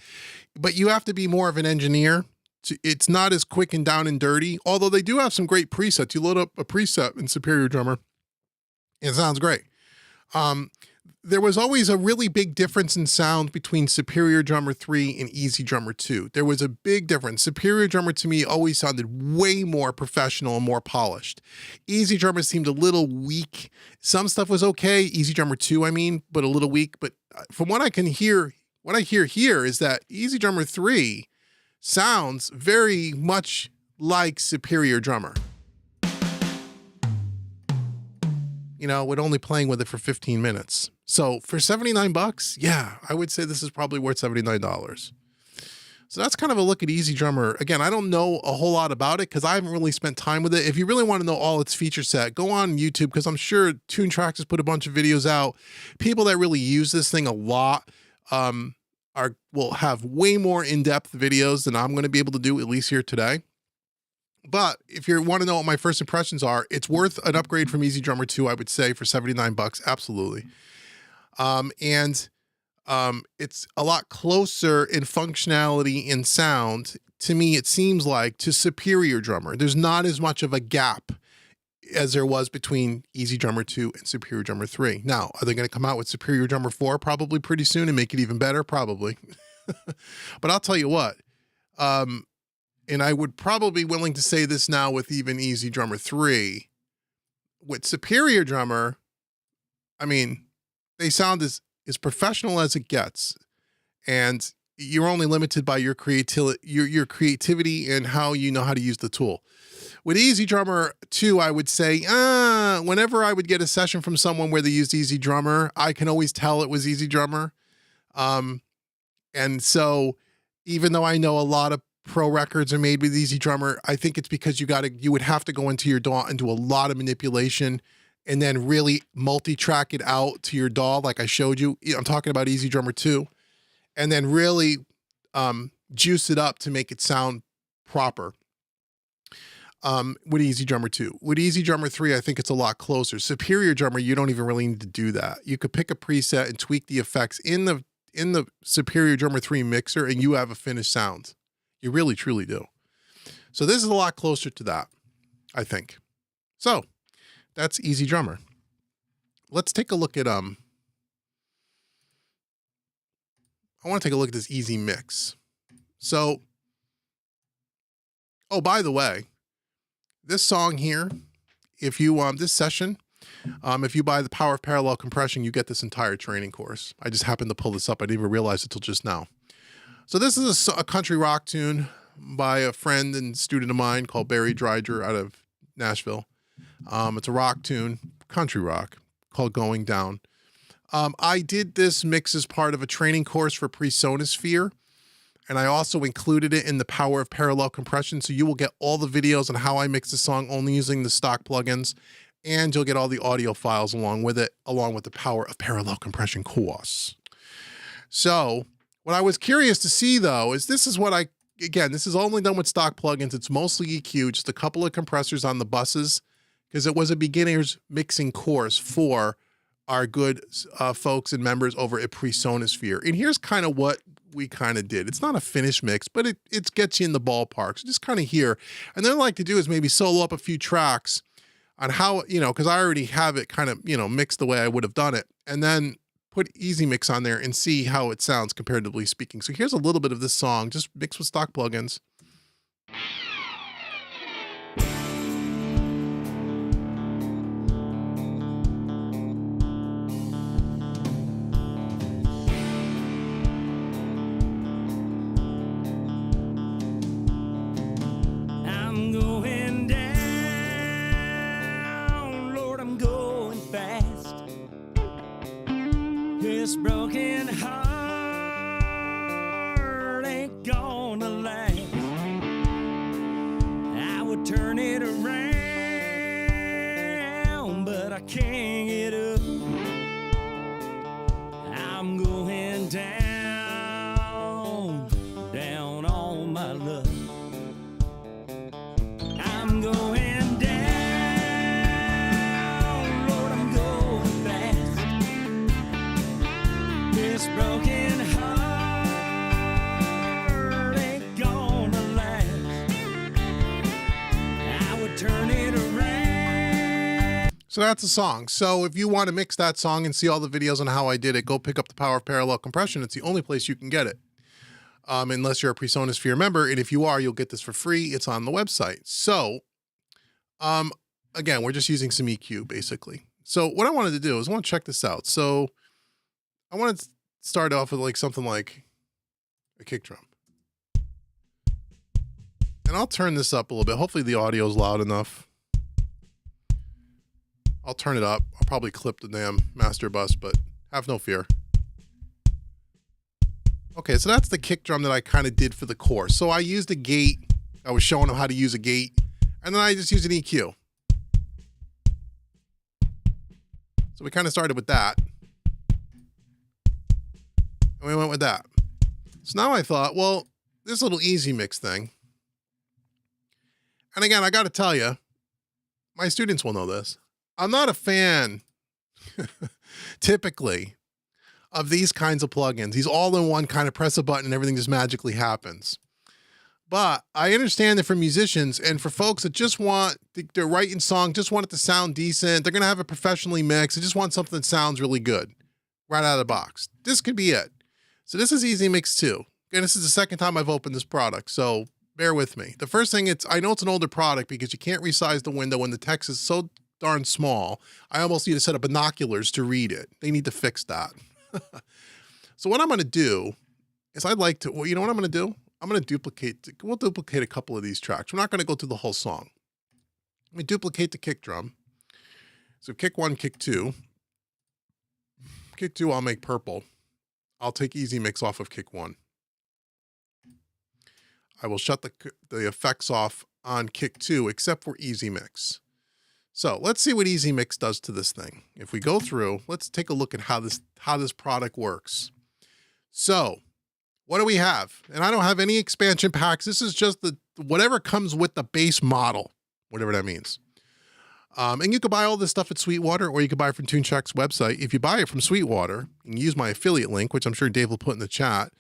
but you have to be more of an engineer. It's not as quick and down and dirty, although they do have some great presets. You load up a preset in Superior drummer, it sounds great. There was always a really big difference in sound between Superior drummer 3 and EZdrummer 2. There was a big difference. Superior drummer to me always sounded way more professional and more polished. EZdrummer seemed a little weak. Some stuff was okay. EZdrummer 2, I mean, but a little weak. But from what I can hear, what I hear here is that EZdrummer 3 sounds very much like Superior drummer. You know, with only playing with it for 15 minutes. So for 79 bucks, yeah, I would say this is probably worth $79. So that's kind of a look at EZdrummer. Again, I don't know a whole lot about it because I haven't really spent time with it. If you really want to know all its feature set, go on YouTube, because I'm sure ToonTrack has put a bunch of videos out. People that really use this thing a lot, will have way more in-depth videos than I'm going to be able to do, at least here today. But if you want to know what my first impressions are, it's worth an upgrade from EZdrummer 2, I would say, for 79 bucks. Absolutely. It's a lot closer in functionality and sound, to me, it seems like, to Superior drummer. There's not as much of a gap as there was between EZdrummer 2 and Superior drummer 3. Now, are they going to come out with Superior drummer 4 probably pretty soon and make it even better? Probably. But I'll tell you what, and I would probably be willing to say this now with even EZdrummer 3, with Superior drummer, I mean, they sound as professional as it gets, and you're only limited by your creativity and how you know how to use the tool. With EZdrummer 2, I would say, whenever I would get a session from someone where they used EZdrummer, I can always tell it was EZdrummer. And so even though I know a lot of pro records are made with EZdrummer, I think it's because you would have to go into your DAW and do a lot of manipulation and then really multi-track it out to your DAW like I showed you. I'm talking about EZdrummer 2. And then really juice it up to make it sound proper. With EZdrummer 2. With EZdrummer 3, I think it's a lot closer. Superior drummer, you don't even really need to do that. You could pick a preset and tweak the effects in the Superior drummer 3 mixer, and you have a finished sound. You really, truly do. So this is a lot closer to that, I think. So that's Easy Drummer. Let's take a look at, I want to take a look at this Easy Mix. So, oh, by the way, this song here, if you, this session, if you buy the Power of Parallel Compression, you get this entire training course. I just happened to pull this up. I didn't even realize it till just now. So this is a country rock tune by a friend and student of mine called Barry Dreiger out of Nashville. It's a rock tune, country rock, called Going Down. I did this mix as part of a training course for Presonosphere, and I also included it in the Power of Parallel Compression, so you will get all the videos on how I mix the song only using the stock plugins, and you'll get all the audio files along with it, along with the Power of Parallel Compression course. So what I was curious to see, though, is this is what again, this is only done with stock plugins. It's mostly EQ, just a couple of compressors on the buses, because it was a beginner's mixing course for our good folks and members over at Presonosphere. And here's kind of what we kind of did. It's not a finished mix, but it gets you in the ballpark. So just kind of here. And then what I like to do is maybe solo up a few tracks on how, you know, because I already have it kind of, you know, mixed the way I would have done it. And then put Easy Mix on there and see how it sounds comparatively speaking. So here's a little bit of this song, just mixed with stock plugins. I'm going down, Lord, I'm going fast. This broken heart ain't gonna last. I would turn it around, but I can't get up. I'm going down, down on my luck. I'm going down, Lord, I'm going fast. This broken heart ain't gonna last. I would turn it around. So that's the song. So if you want to mix that song and see all the videos on how I did it, go pick up the Power of Parallel Compression. It's the only place you can get it. Unless you're a Presonosphere member. And if you are, you'll get this for free. It's on the website. So, again, we're just using some EQ basically. So what I wanted to do is I want to check this out. So I want to start off with like something like a kick drum. And I'll turn this up a little bit. Hopefully the audio is loud enough. I'll turn it up. I'll probably clip the damn master bus, but have no fear. Okay, so that's the kick drum that I kind of did for the course. So I used a gate. I was showing them how to use a gate. And then I just used an EQ. So we kind of started with that. And we went with that. So now I thought, well, this little Easy Mix thing. And again, I got to tell you, my students will know this. I'm not a fan, typically, of these kinds of plugins. These all-in-one kind of press a button and everything just magically happens. But I understand that for musicians and for folks that just want, they're writing songs, just want it to sound decent. They're going to have it professionally mixed. They just want something that sounds really good right out of the box. This could be it. So this is Easy Mix 2. And this is the second time I've opened this product. So bear with me. The first thing, I know it's an older product because you can't resize the window when the text is so darn small. I almost need to set up binoculars to read it. They need to fix that. So what I'm going to do is I'd like to, well, you know what I'm going to do? I'm going to we'll duplicate a couple of these tracks. We're not going to go through the whole song. Let me duplicate the kick drum. So kick 1, kick 2. Kick 2, I'll make purple. I'll take Easy Mix off of kick 1. I will shut the effects off on kick 2, except for Easy Mix. So let's see what Easy Mix does to this thing. If we go through, let's take a look at how this product works. So what do we have? And I don't have any expansion packs. This is just whatever comes with the base model, whatever that means. And you can buy all this stuff at Sweetwater, or you can buy it from ToonTrack's website. If you buy it from Sweetwater and use my affiliate link, which I'm sure Dave will put in the chat,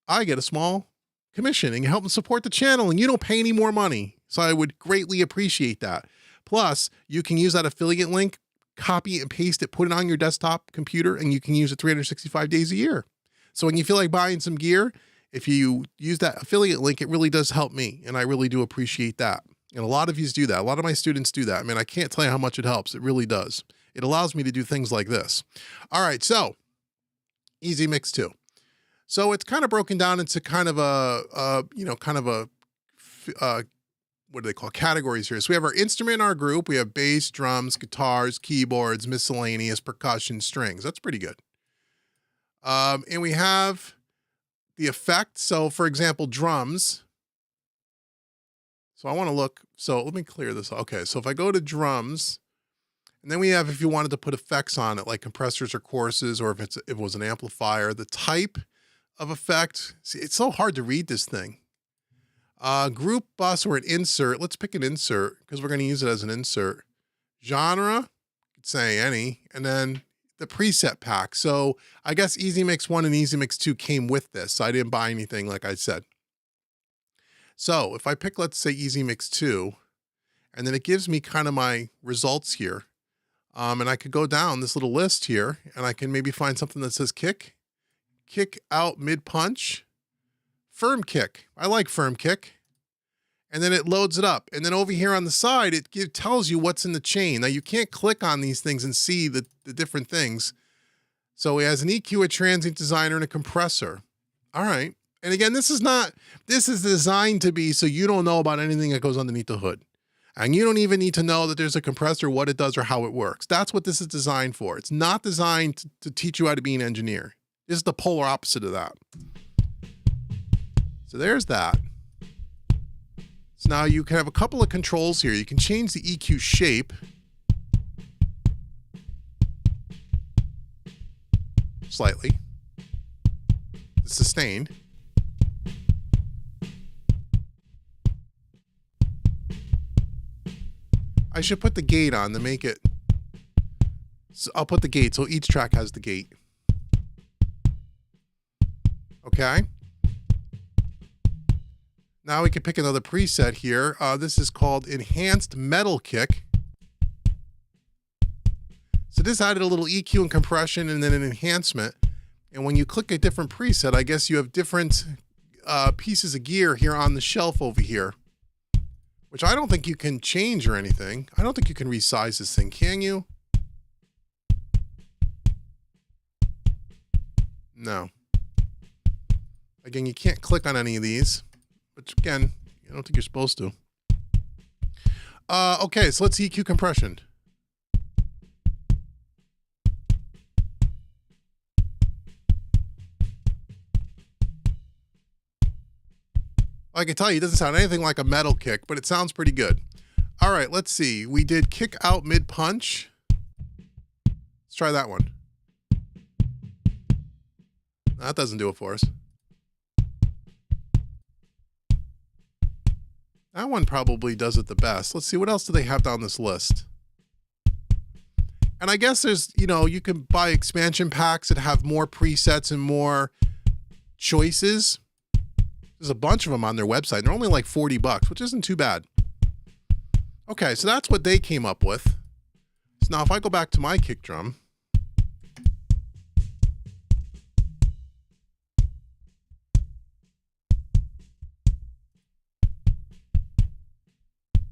I get a small commission and help support the channel, and you don't pay any more money. So I would greatly appreciate that. Plus, you can use that affiliate link, copy and paste it, put it on your desktop computer, and you can use it 365 days a year. So when you feel like buying some gear, if you use that affiliate link, it really does help me, and I really do appreciate that. And a lot of you do that. A lot of my students do that. I mean, I can't tell you how much it helps. It really does. It allows me to do things like this. All right, so Easy Mix 2. So it's kind of broken down into kind of what do they call categories here? So we have our instrument in our group. We have bass, drums, guitars, keyboards, miscellaneous, percussion, strings. That's pretty good. And we have the effect. So for example, drums. So I want to look, so let me clear this. Okay, so if I go to drums, and then we have if you wanted to put effects on it, like compressors or choruses, or if it was an amplifier, the type of effect. See, it's so hard to read this thing. Group, bus, or an insert. Let's pick an insert because we're going to use it as an insert. Genre, could say any, and then the preset pack. So I guess Easy Mix 1 and Easy Mix 2 came with this. So I didn't buy anything like I said. So if I pick, let's say Easy Mix 2, and then it gives me kind of my results here. And I could go down this little list here and I can maybe find something that says kick out mid punch, firm kick. I like firm kick. And then it loads it up. And then over here on the side, it tells you what's in the chain. Now you can't click on these things and see the different things. So it has an EQ, a transient designer, and a compressor. All right. And again, this is designed to be so you don't know about anything that goes underneath the hood. And you don't even need to know that there's a compressor, what it does, or how it works. That's what this is designed for. It's not designed to teach you how to be an engineer. This is the polar opposite of that. So there's that. So now you can have a couple of controls here. You can change the EQ shape. Slightly. The sustain. I should put the gate on to make it. So I'll put the gate so each track has the gate. Okay. Now we can pick another preset here. This is called Enhanced Metal Kick. So this added a little EQ and compression and then an enhancement. And when you click a different preset, I guess you have different pieces of gear here on the shelf over here, which I don't think you can change or anything. I don't think you can resize this thing, can you? No. Again, you can't click on any of these, which again, I don't think you're supposed to. Okay, so let's EQ compression. I can tell you, it doesn't sound anything like a metal kick, but it sounds pretty good. All right, let's see. We did kick out mid punch. Let's try that one. That doesn't do it for us. That one probably does it the best. Let's see, what else do they have down this list? And I guess there's, you can buy expansion packs that have more presets and more choices. There's a bunch of them on their website. They're only like $40, which isn't too bad. Okay, so that's what they came up with. So now if I go back to my kick drum,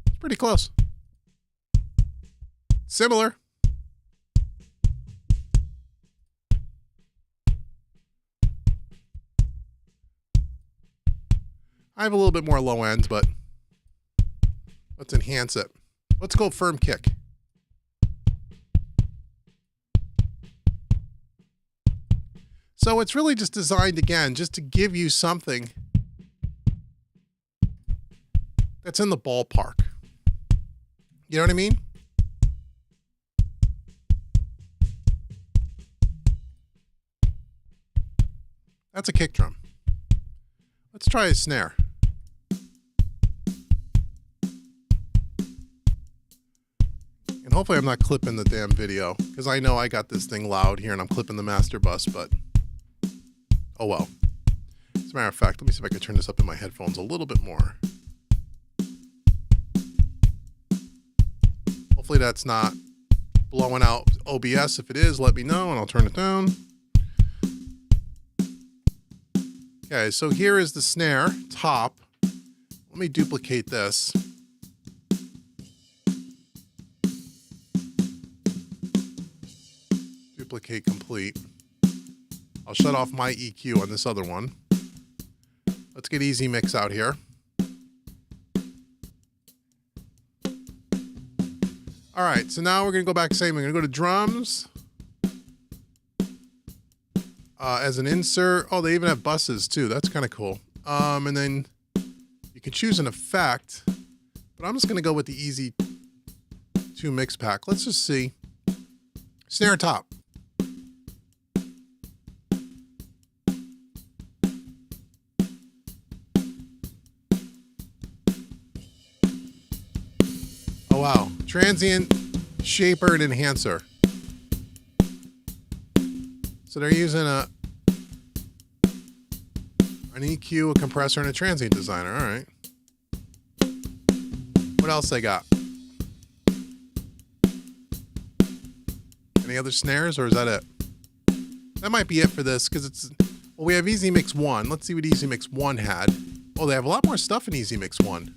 it's pretty close. Similar. I have a little bit more low end, but let's enhance it. Let's go firm kick. So it's really just designed, again, just to give you something that's in the ballpark. You know what I mean? That's a kick drum. Let's try a snare. And hopefully I'm not clipping the damn video, because I know I got this thing loud here and I'm clipping the master bus, but oh well. As a matter of fact, let me see if I can turn this up in my headphones a little bit more. Hopefully that's not blowing out OBS. If it is, let me know and I'll turn it down. Okay, so here is the snare top. Let me duplicate this. Duplicate complete. I'll shut off my EQ on this other one. Let's get Easy Mix out here. All right, so now we're going to go back same. We're going to go to drums. As an insert. Oh, they even have buses too. That's kind of cool. And then you can choose an effect, but I'm just going to go with the Easy 2 mix pack. Let's just see. Snare top. Oh, wow. Transient, shaper, and enhancer. So they're using an EQ, a compressor, and a transient designer. All right. What else they got? Any other snares, or is that it? That might be it for this, because it's... Well, we have Easy Mix 1. Let's see what Easy Mix 1 had. Oh, they have a lot more stuff in Easy Mix 1.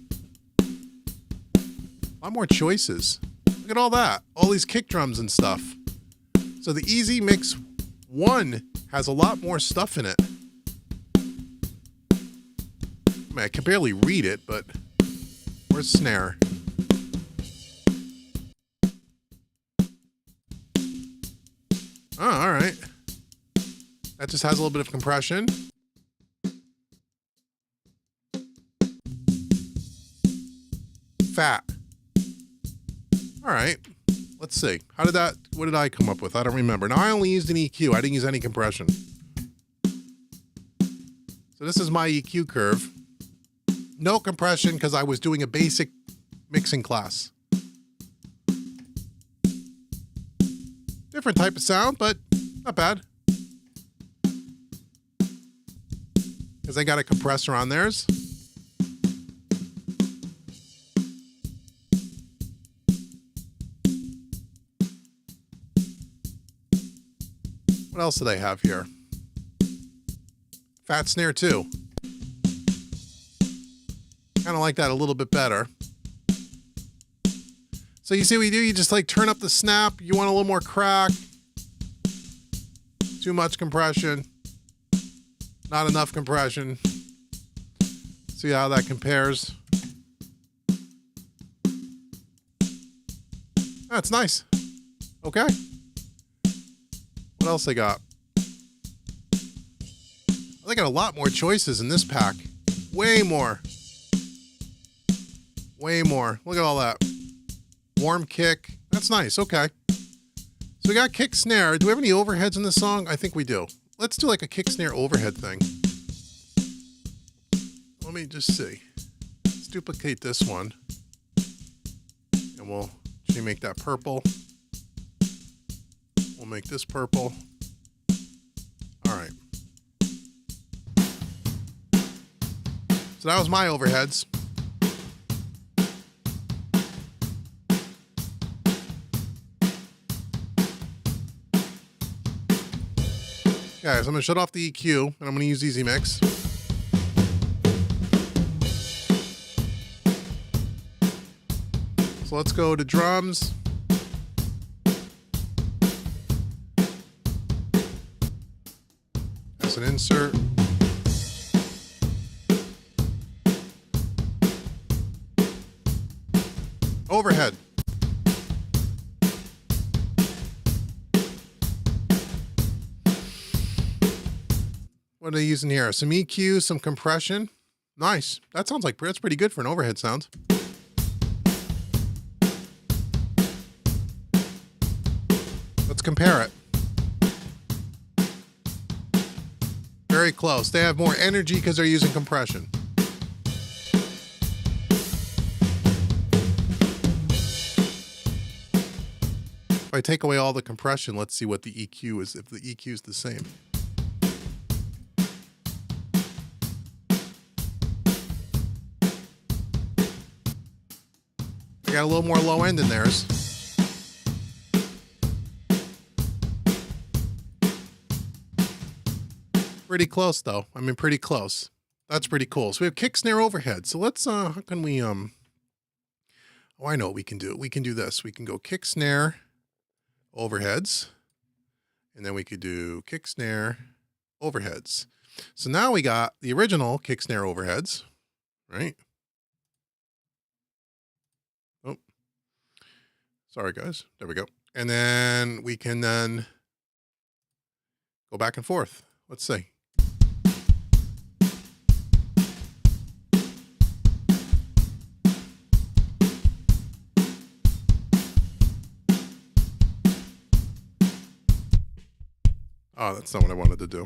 A lot more choices. Look at all that. All these kick drums and stuff. So the Easy Mix 1 has a lot more stuff in it. I mean, I can barely read it, but where's snare? Oh, all right. That just has a little bit of compression. Fat. All right. Let's see. What did I come up with? I don't remember. Now, I only used an EQ. I didn't use any compression. So this is my EQ curve. No compression because I was doing a basic mixing class. Different type of sound, but not bad. Because they got a compressor on theirs. What else do they have here? Fat snare too. Kind of like that a little bit better. So you see what you do? You just like turn up the snap. You want a little more crack. Too much compression. Not enough compression. See how that compares. That's nice. Okay. What else they got? They got a lot more choices in this pack. Way more. Way more. Look at all that. Warm kick. That's nice. Okay. So we got kick snare. Do we have any overheads in this song? I think we do. Let's do like a kick snare overhead thing. Let me just see. Let's duplicate this one. And we'll actually make that purple. We'll make this purple. All right. So that was my overheads. Okay, so I'm going to shut off the EQ, and I'm going to use Easy Mix. So let's go to drums. As an insert. Overhead. What are they using here? Some EQ, some compression. Nice. That sounds like that's pretty good for an overhead sound. Let's compare it. Very close. They have more energy because they're using compression. If I take away all the compression, let's see what the EQ is, if the EQ is the same. I got a little more low end in theirs. Pretty close though. I mean, pretty close. That's pretty cool. So we have kick, snare, overhead. So let's, how can we, oh, I know what we can do. We can do this. We can go kick, snare, overheads. And then we could do kick, snare, overheads. So now we got the original kick, snare, overheads, right? Oh, sorry guys. There we go. And then we can then go back and forth. Let's see. Oh, that's not what I wanted to do.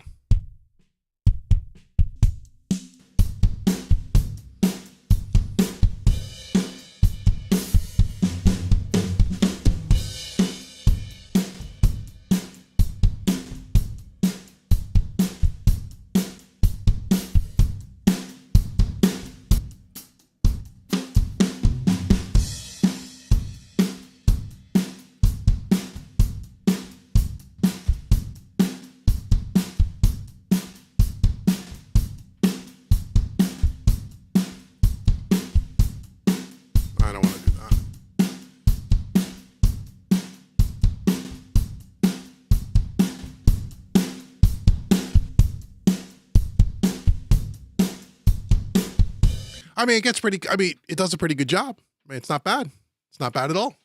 I don't want to do that. I mean, it gets pretty, I mean, it does a pretty good job. I mean, it's not bad. It's not bad at all.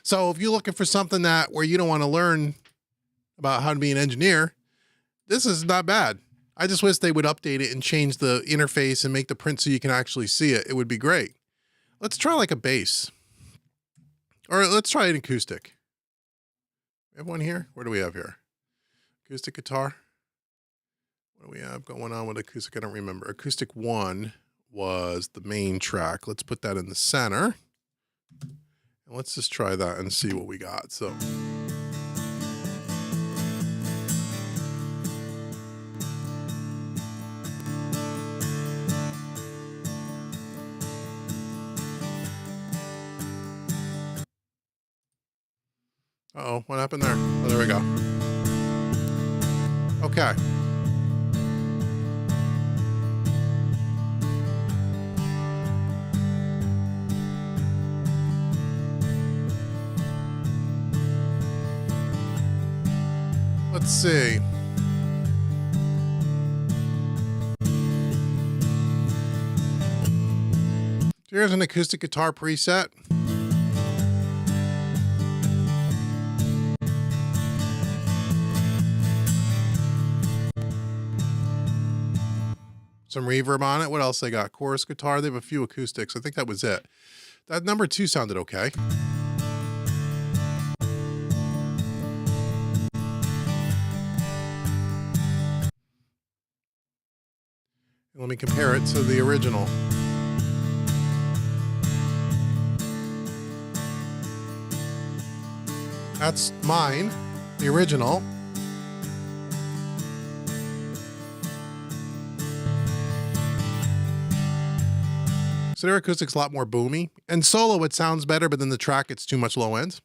So if you're looking for something that where you don't want to learn about how to be an engineer, this is not bad. I just wish they would update it and change the interface and make the print so you can actually see it. It would be great. Let's try like a bass. Or let's try an acoustic. We have one here? What do we have here? Acoustic guitar. What do we have going on with acoustic? I don't remember. Acoustic 1 was the main track. Let's put that in the center. And let's just try that and see what we got. So. Uh-oh, what happened there? Oh, there we go. Okay. Let's see. Here's an acoustic guitar preset. Some reverb on it. What else they got? Chorus guitar. They have a few acoustics. I think that was it. That number 2 sounded okay. Let me compare it to the original. That's mine, the original. So their acoustic's a lot more boomy. And solo, it sounds better, but then the track, it's too much low end.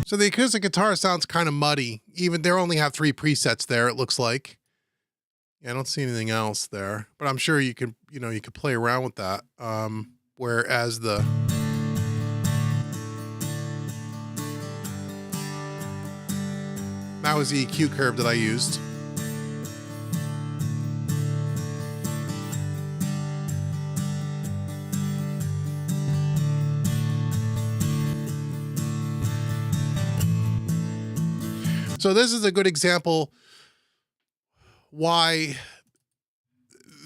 So the acoustic guitar sounds kind of muddy. Even they only have 3 presets there, it looks like. Yeah, I don't see anything else there, but I'm sure you can, you could play around with that. Whereas that was the EQ curve that I used. So this is a good example why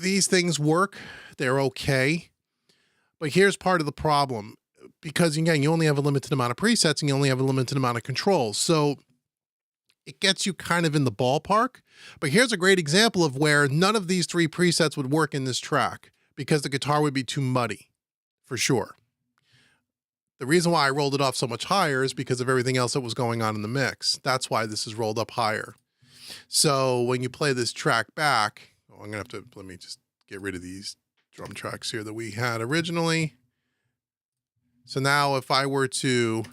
these things work. They're okay. But here's part of the problem. Because again, you only have a limited amount of presets and you only have a limited amount of controls. So it gets you kind of in the ballpark. But here's a great example of where none of these 3 presets would work in this track because the guitar would be too muddy, for sure. The reason why I rolled it off so much higher is because of everything else that was going on in the mix. That's why this is rolled up higher. So when you play this track back, I'm going to have to, let me just get rid of these drum tracks here that we had originally. So now if I were to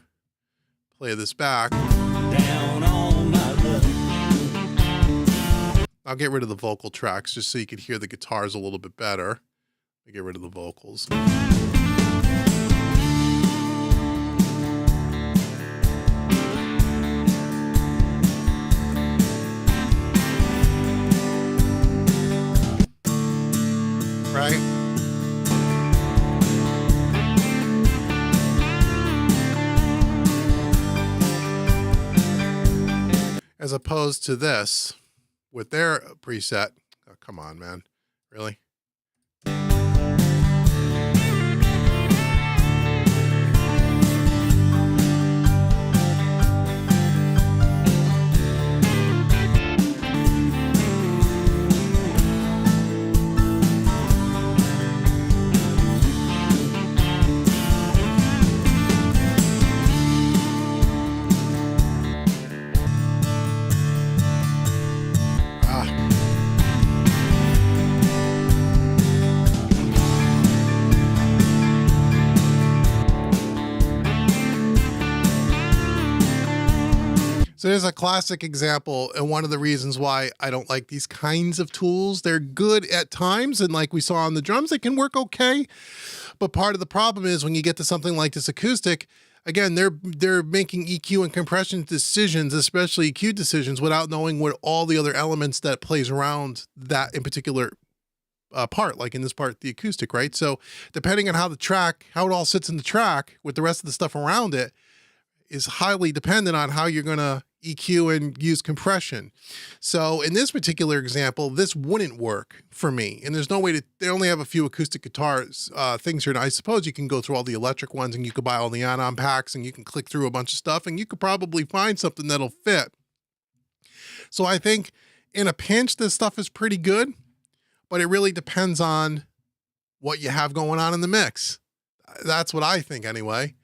play this back, Down on my luck. I'll get rid of the vocal tracks just so you could hear the guitars a little bit better. I get rid of the vocals. Right? As opposed to this with their preset. Oh, come on, man. Really? So there's a classic example, and one of the reasons why I don't like these kinds of tools. They're good at times, and like we saw on the drums, they can work okay. But part of the problem is when you get to something like this acoustic, again, they're making EQ and compression decisions, especially EQ decisions, without knowing what all the other elements that plays around that in particular part, like in this part, the acoustic, right? So depending on how it all sits in the track with the rest of the stuff around it is highly dependent on how you're going to EQ and use compression. So in this particular example, this wouldn't work for me. And there's no way they only have a few acoustic guitars, things here. And I suppose you can go through all the electric ones and you could buy all the add-on packs and you can click through a bunch of stuff and you could probably find something that'll fit. So I think in a pinch, this stuff is pretty good, but it really depends on what you have going on in the mix. That's what I think anyway.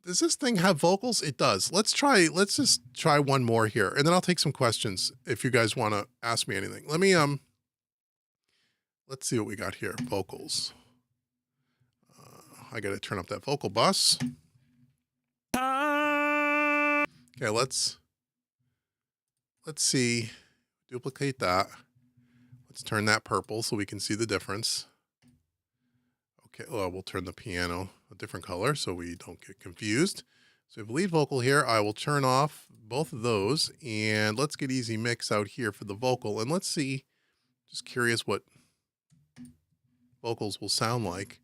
Does this thing have vocals? It does. Let's just try one more here and then I'll take some questions if you guys want to ask me anything. Let me, let's see what we got here. Vocals. I got to turn up that vocal bus. Okay, let's see. Duplicate that. Let's turn that purple so we can see the difference. Okay, well, we'll turn the piano a different color so we don't get confused. So we have lead vocal here. I will turn off both of those and let's get easy mix out here for the vocal. And let's see, just curious what vocals will sound like.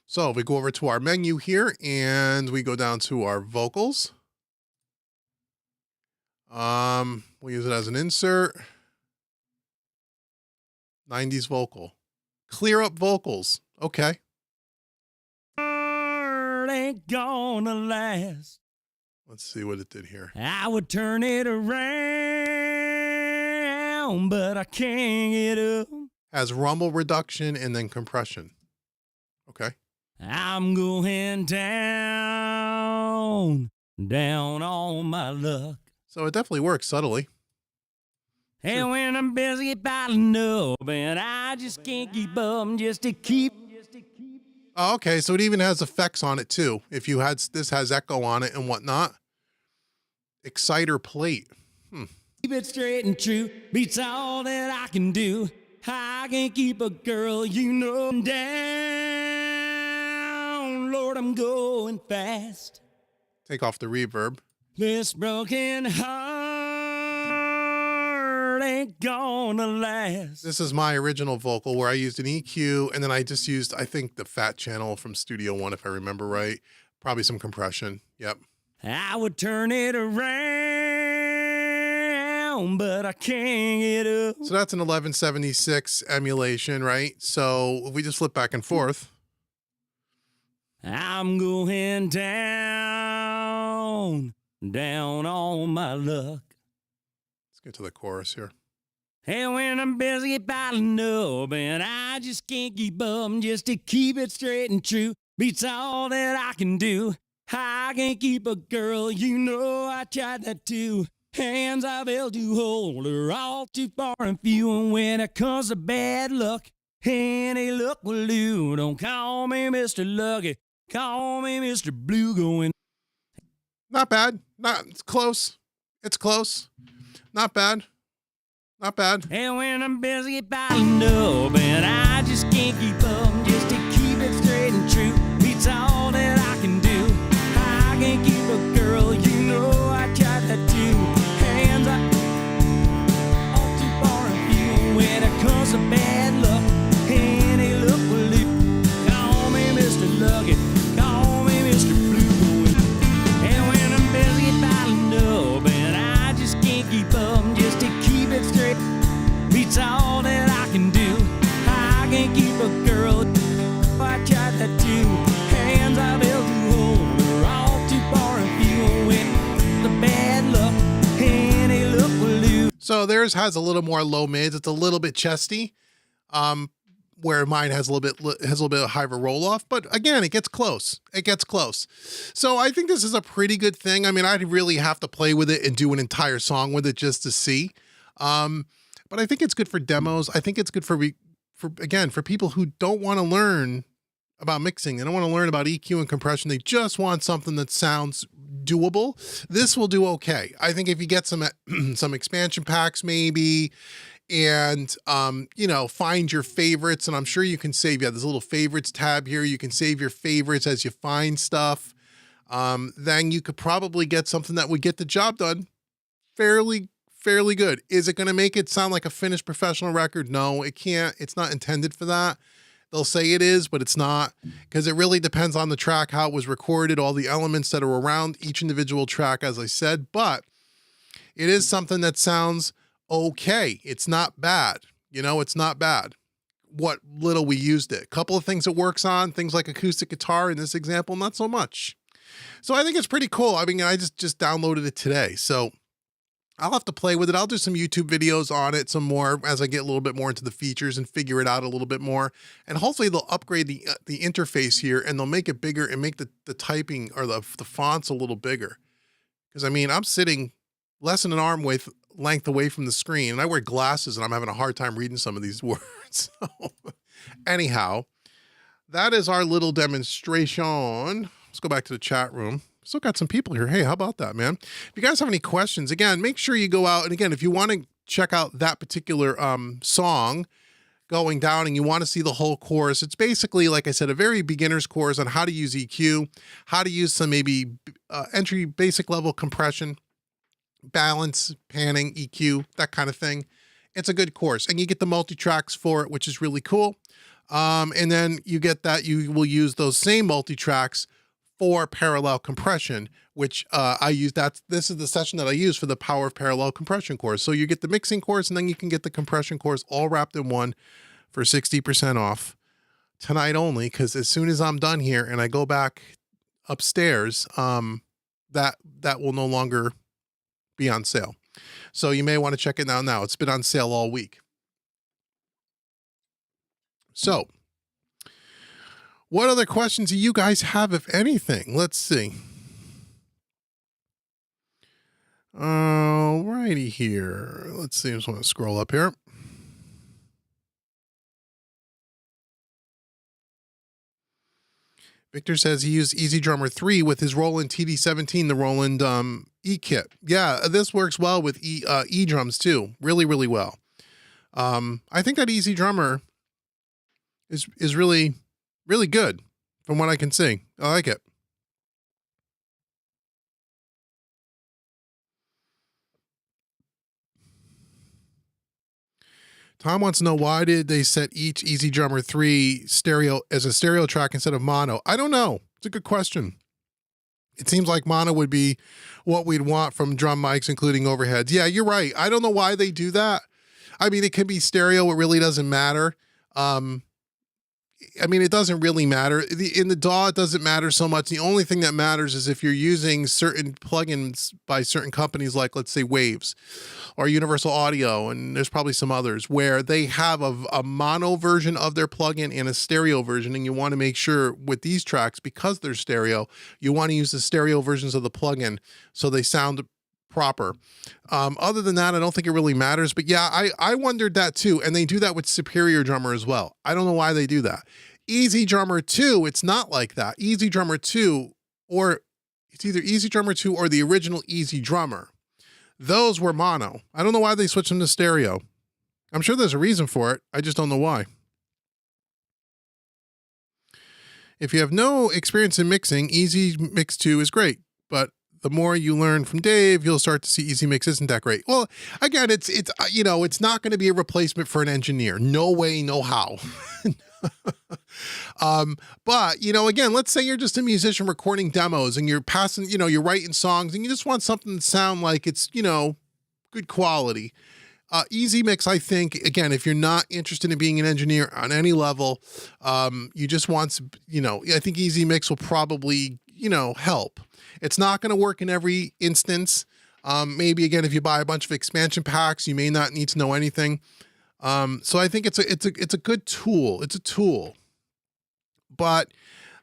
So if we go over to our menu here and we go down to our vocals, we'll use it as an insert. 90s vocal, clear up vocals. Okay. Ain't gonna last. Let's see what it did here. I would turn it around, but I can't get up. Has rumble reduction and then compression. Okay. I'm going down on my luck. So it definitely works subtly. And when I'm busy battling up, and I just can't keep up just to keep. Oh, okay, so it even has effects on it too. If you had, this has echo on it and whatnot. Exciter plate. Keep it straight and true, beats all that I can do. I can keep a girl, you know, down. Lord, I'm going fast. Take off the reverb. This broken heart ain't gonna last. This is my original vocal where I used an EQ and then I just used, I think, the fat channel from Studio One, if I remember right. Probably some compression. Yep. I would turn it around, but I can't get up. So that's an 1176 emulation, right? So if we just flip back and forth. I'm going down on my luck. Let's get to the chorus here. And when I'm busy battling up and I just can't keep up, just to keep it straight and true beats all that I can do. I can't keep a girl, you know I tried that too. Hands I've held to hold are all too far and few, and when it comes to bad luck, any luck will do. Don't call me Mr. Lucky, call me Mr. Blue going. Not bad. It's close. It's close. Not bad. Not bad. And when I'm busy battling up and I just can't keep up, just to keep it straight and true beats all that I can do. I can't keep a girl, you know I tried that too. Hands up, all too far and few. When it comes to bad luck, any luck will do. Call me Mr. Lucky, call me Mr. Blue. And when I'm busy battling up and I just can't keep up, just to keep it straight beats all that I can do. I can't keep a girl, I tried that too. Hands I've held to hold are all too far and few. When the bad luck, any luck will do. So theirs has a little more low mids. It's a little bit chesty, where mine has a little bit higher of a roll off. But again, it gets close. It gets close. So I think this is a pretty good thing. I mean, I'd really have to play with it and do an entire song with it just to see. But I think it's good for demos. I think it's good for people who don't want to learn about mixing. They don't want to learn about EQ and compression. They just want something that sounds doable. This will do okay. I think if you get some expansion packs maybe, and find your favorites, and I'm sure you can save. Yeah, there's a little favorites tab here. You can save your favorites as you find stuff. Then you could probably get something that would get the job done fairly good. Is it going to make it sound like a finished professional record? No, it can't. It's not intended for that. They'll say it is, but it's not, because it really depends on the track, how it was recorded, all the elements that are around each individual track, as I said. But it is something that sounds okay. It's not bad. It's not bad. What little we used it. A couple of things it works on, things like acoustic guitar in this example, not so much. So I think it's pretty cool. I mean, I just downloaded it today. So I'll have to play with it. I'll do some YouTube videos on it some more as I get a little bit more into the features and figure it out a little bit more. And hopefully they'll upgrade the interface here, and they'll make it bigger and make the typing or the fonts a little bigger. Because I mean, I'm sitting less than an arm length away from the screen, and I wear glasses and I'm having a hard time reading some of these words. So anyhow, that is our little demonstration. Let's go back to the chat room. Still got some people here. Hey, how about that, man? If you guys have any questions, again, make sure you go out. And again, if you want to check out that particular song going down and you want to see the whole course, it's basically, like I said, a very beginner's course on how to use EQ, how to use some maybe entry basic level compression, balance, panning, EQ, that kind of thing. It's a good course. And you get the multi-tracks for it, which is really cool. And then you get that you will use those same multi-tracks for parallel compression, which I use. This is the session that I use for the Power of Parallel Compression course. So you get the mixing course, and then you can get the compression course all wrapped in one for 60% off tonight only. Because as soon as I'm done here and I go back upstairs, that will no longer be on sale. So you may want to check it out now. It's been on sale all week. So what other questions do you guys have, if anything? Let's see. Alrighty here. Let's see. I just want to scroll up here. Victor says he used Easy Drummer 3 with his Roland TD17, the Roland E kit. Yeah, this works well with E drums too. Really, really well. I think that Easy Drummer is really good from what I can see. I like it. Tom wants to know, why did they set each Easy Drummer 3 stereo as a stereo track instead of mono? I don't know. It's a good question. It seems like mono would be what we'd want from drum mics, including overheads. Yeah, you're right. I don't know why they do that. I mean, it could be stereo. It really doesn't matter. I mean, it doesn't really matter. In the DAW, it doesn't matter so much. The only thing that matters is if you're using certain plugins by certain companies, like let's say Waves or Universal Audio, and there's probably some others where they have a mono version of their plugin and a stereo version. And you want to make sure with these tracks, because they're stereo, you want to use the stereo versions of the plugin so they sound proper. Other than that, I don't think it really matters. But yeah, I wondered that too. And they do that with Superior Drummer as well. I don't know why they do that. Easy Drummer 2, it's not like that. Easy Drummer 2, or it's either Easy Drummer 2 or the original Easy Drummer. Those were mono. I don't know why they switched them to stereo. I'm sure there's a reason for it. I just don't know why. If you have no experience in mixing, Easy Mix 2 is great. But the more you learn from Dave, you'll start to see Easy Mix isn't that great. Well, again, it's you know, it's not going to be a replacement for an engineer. No way, no how. But you know, again, let's say you're just a musician recording demos and you're passing, you know, you're writing songs and you just want something to sound like it's, you know, good quality. Easy Mix, I think, again, if you're not interested in being an engineer on any level, you just want, you know, I think Easy Mix will probably, you know, help. It's not going to work in every instance. Maybe again, if you buy a bunch of expansion packs, you may not need to know anything. So I think it's a good tool. It's a tool, but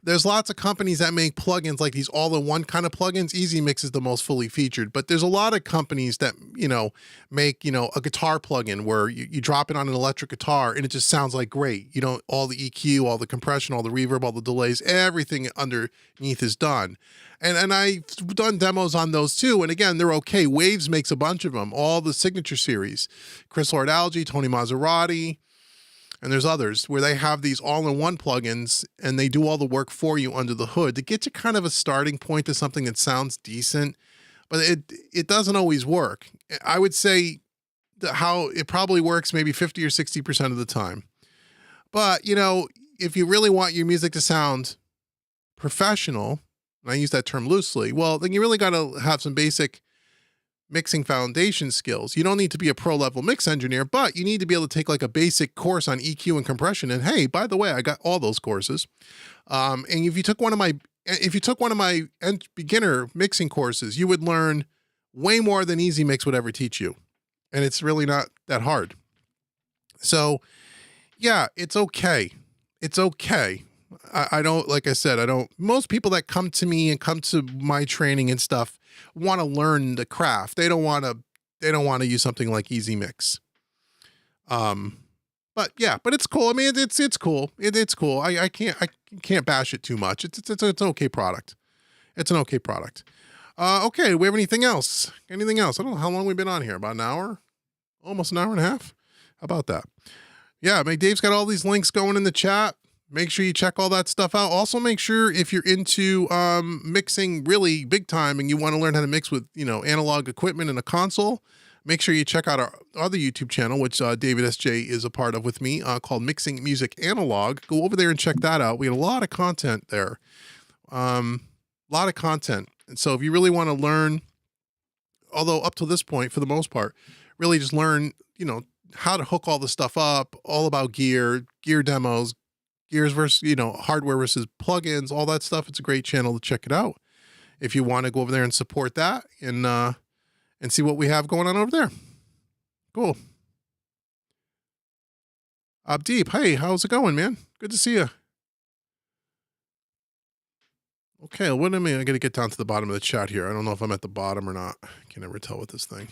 there's lots of companies that make plugins like these all-in-one kind of plugins. Easy Mix is the most fully featured, but there's a lot of companies that, you know, make, you know, a guitar plugin where you drop it on an electric guitar and it just sounds like great. You know, all the EQ, all the compression, all the reverb, all the delays, everything underneath is done. And I've done demos on those too. And again, they're okay. Waves makes a bunch of them, all the signature series, Chris Lord Algae, Tony Maserati, and there's others where they have these all-in-one plugins and they do all the work for you under the hood to get you kind of a starting point to something that sounds decent, but it doesn't always work. I would say how it probably works maybe 50 or 60% of the time. But, you know, if you really want your music to sound professional, and I use that term loosely, well, then you really got to have some basic mixing foundation skills. You don't need to be a pro level mix engineer, but you need to be able to take like a basic course on EQ and compression. And hey, by the way, I got all those courses. And if you took one of my beginner mixing courses, you would learn way more than Easy Mix would ever teach you. And it's really not that hard. So yeah, it's okay. It's okay. I don't, like I said, most people that come to me and come to my training and stuff want to learn the craft. They don't want to use something like Easy Mix. But yeah, but it's cool. I mean, it's cool. It's cool. I can't bash it too much. It's an okay product. It's an okay product. Okay. Do we have anything else? Anything else? I don't know how long we've been on here. About an hour, almost an hour and a half. How about that? Yeah. Dave's got all these links going in the chat. Make sure you check all that stuff out. Also, make sure if you're into mixing really big time and you want to learn how to mix with, you know, analog equipment and a console, make sure you check out our other YouTube channel, which David SJ is a part of with me, called Mixing Music Analog. Go over there and check that out. We have a lot of content there. A lot of content. And so if you really want to learn, although up to this point, for the most part, really just learn, you know, how to hook all the stuff up, all about gear demos, gears versus, you know, hardware versus plugins, all that stuff. It's a great channel to check it out if you want to go over there and support that and see what we have going on over there. Cool. Abdeep, hey, how's it going, man? Good to see you. Okay, what am I going to get down to the bottom of the chat here? I don't know if I'm at the bottom or not. I can never tell with this thing.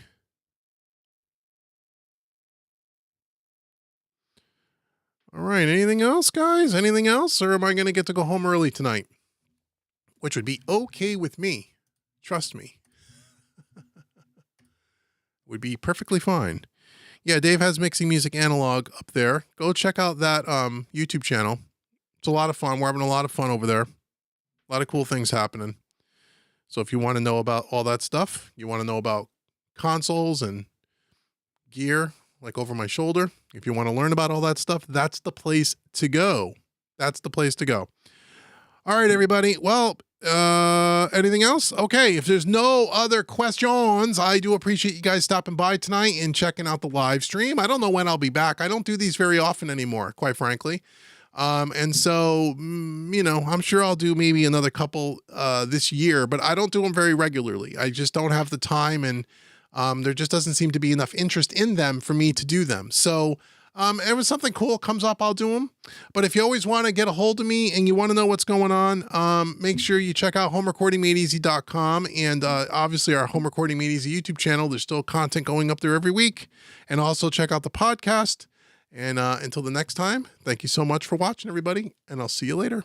All right, anything else, guys? Anything else? Or am I going to get to go home early tonight? Which would be okay with me. Trust me. Would be perfectly fine. Yeah, Dave has Mixing Music Analog up there. Go check out that YouTube channel. It's a lot of fun. We're having a lot of fun over there. A lot of cool things happening. So if you want to know about all that stuff, you want to know about consoles and gear, like over my shoulder, if you want to learn about all that stuff, that's the place to go. That's the place to go. All right, everybody. Well, anything else? Okay. If there's no other questions, I do appreciate you guys stopping by tonight and checking out the live stream. I don't know when I'll be back. I don't do these very often anymore, quite frankly. And so, I'm sure I'll do maybe another couple this year, but I don't do them very regularly. I just don't have the time, and there just doesn't seem to be enough interest in them for me to do them. So if was something cool comes up, I'll do them. But if you always want to get a hold of me and you want to know what's going on, make sure you check out homerecordingmadeeasy.com, and obviously our Home Recording Made Easy YouTube channel. There's still content going up there every week. And also check out the podcast. And until the next time, thank you so much for watching, everybody, and I'll see you later.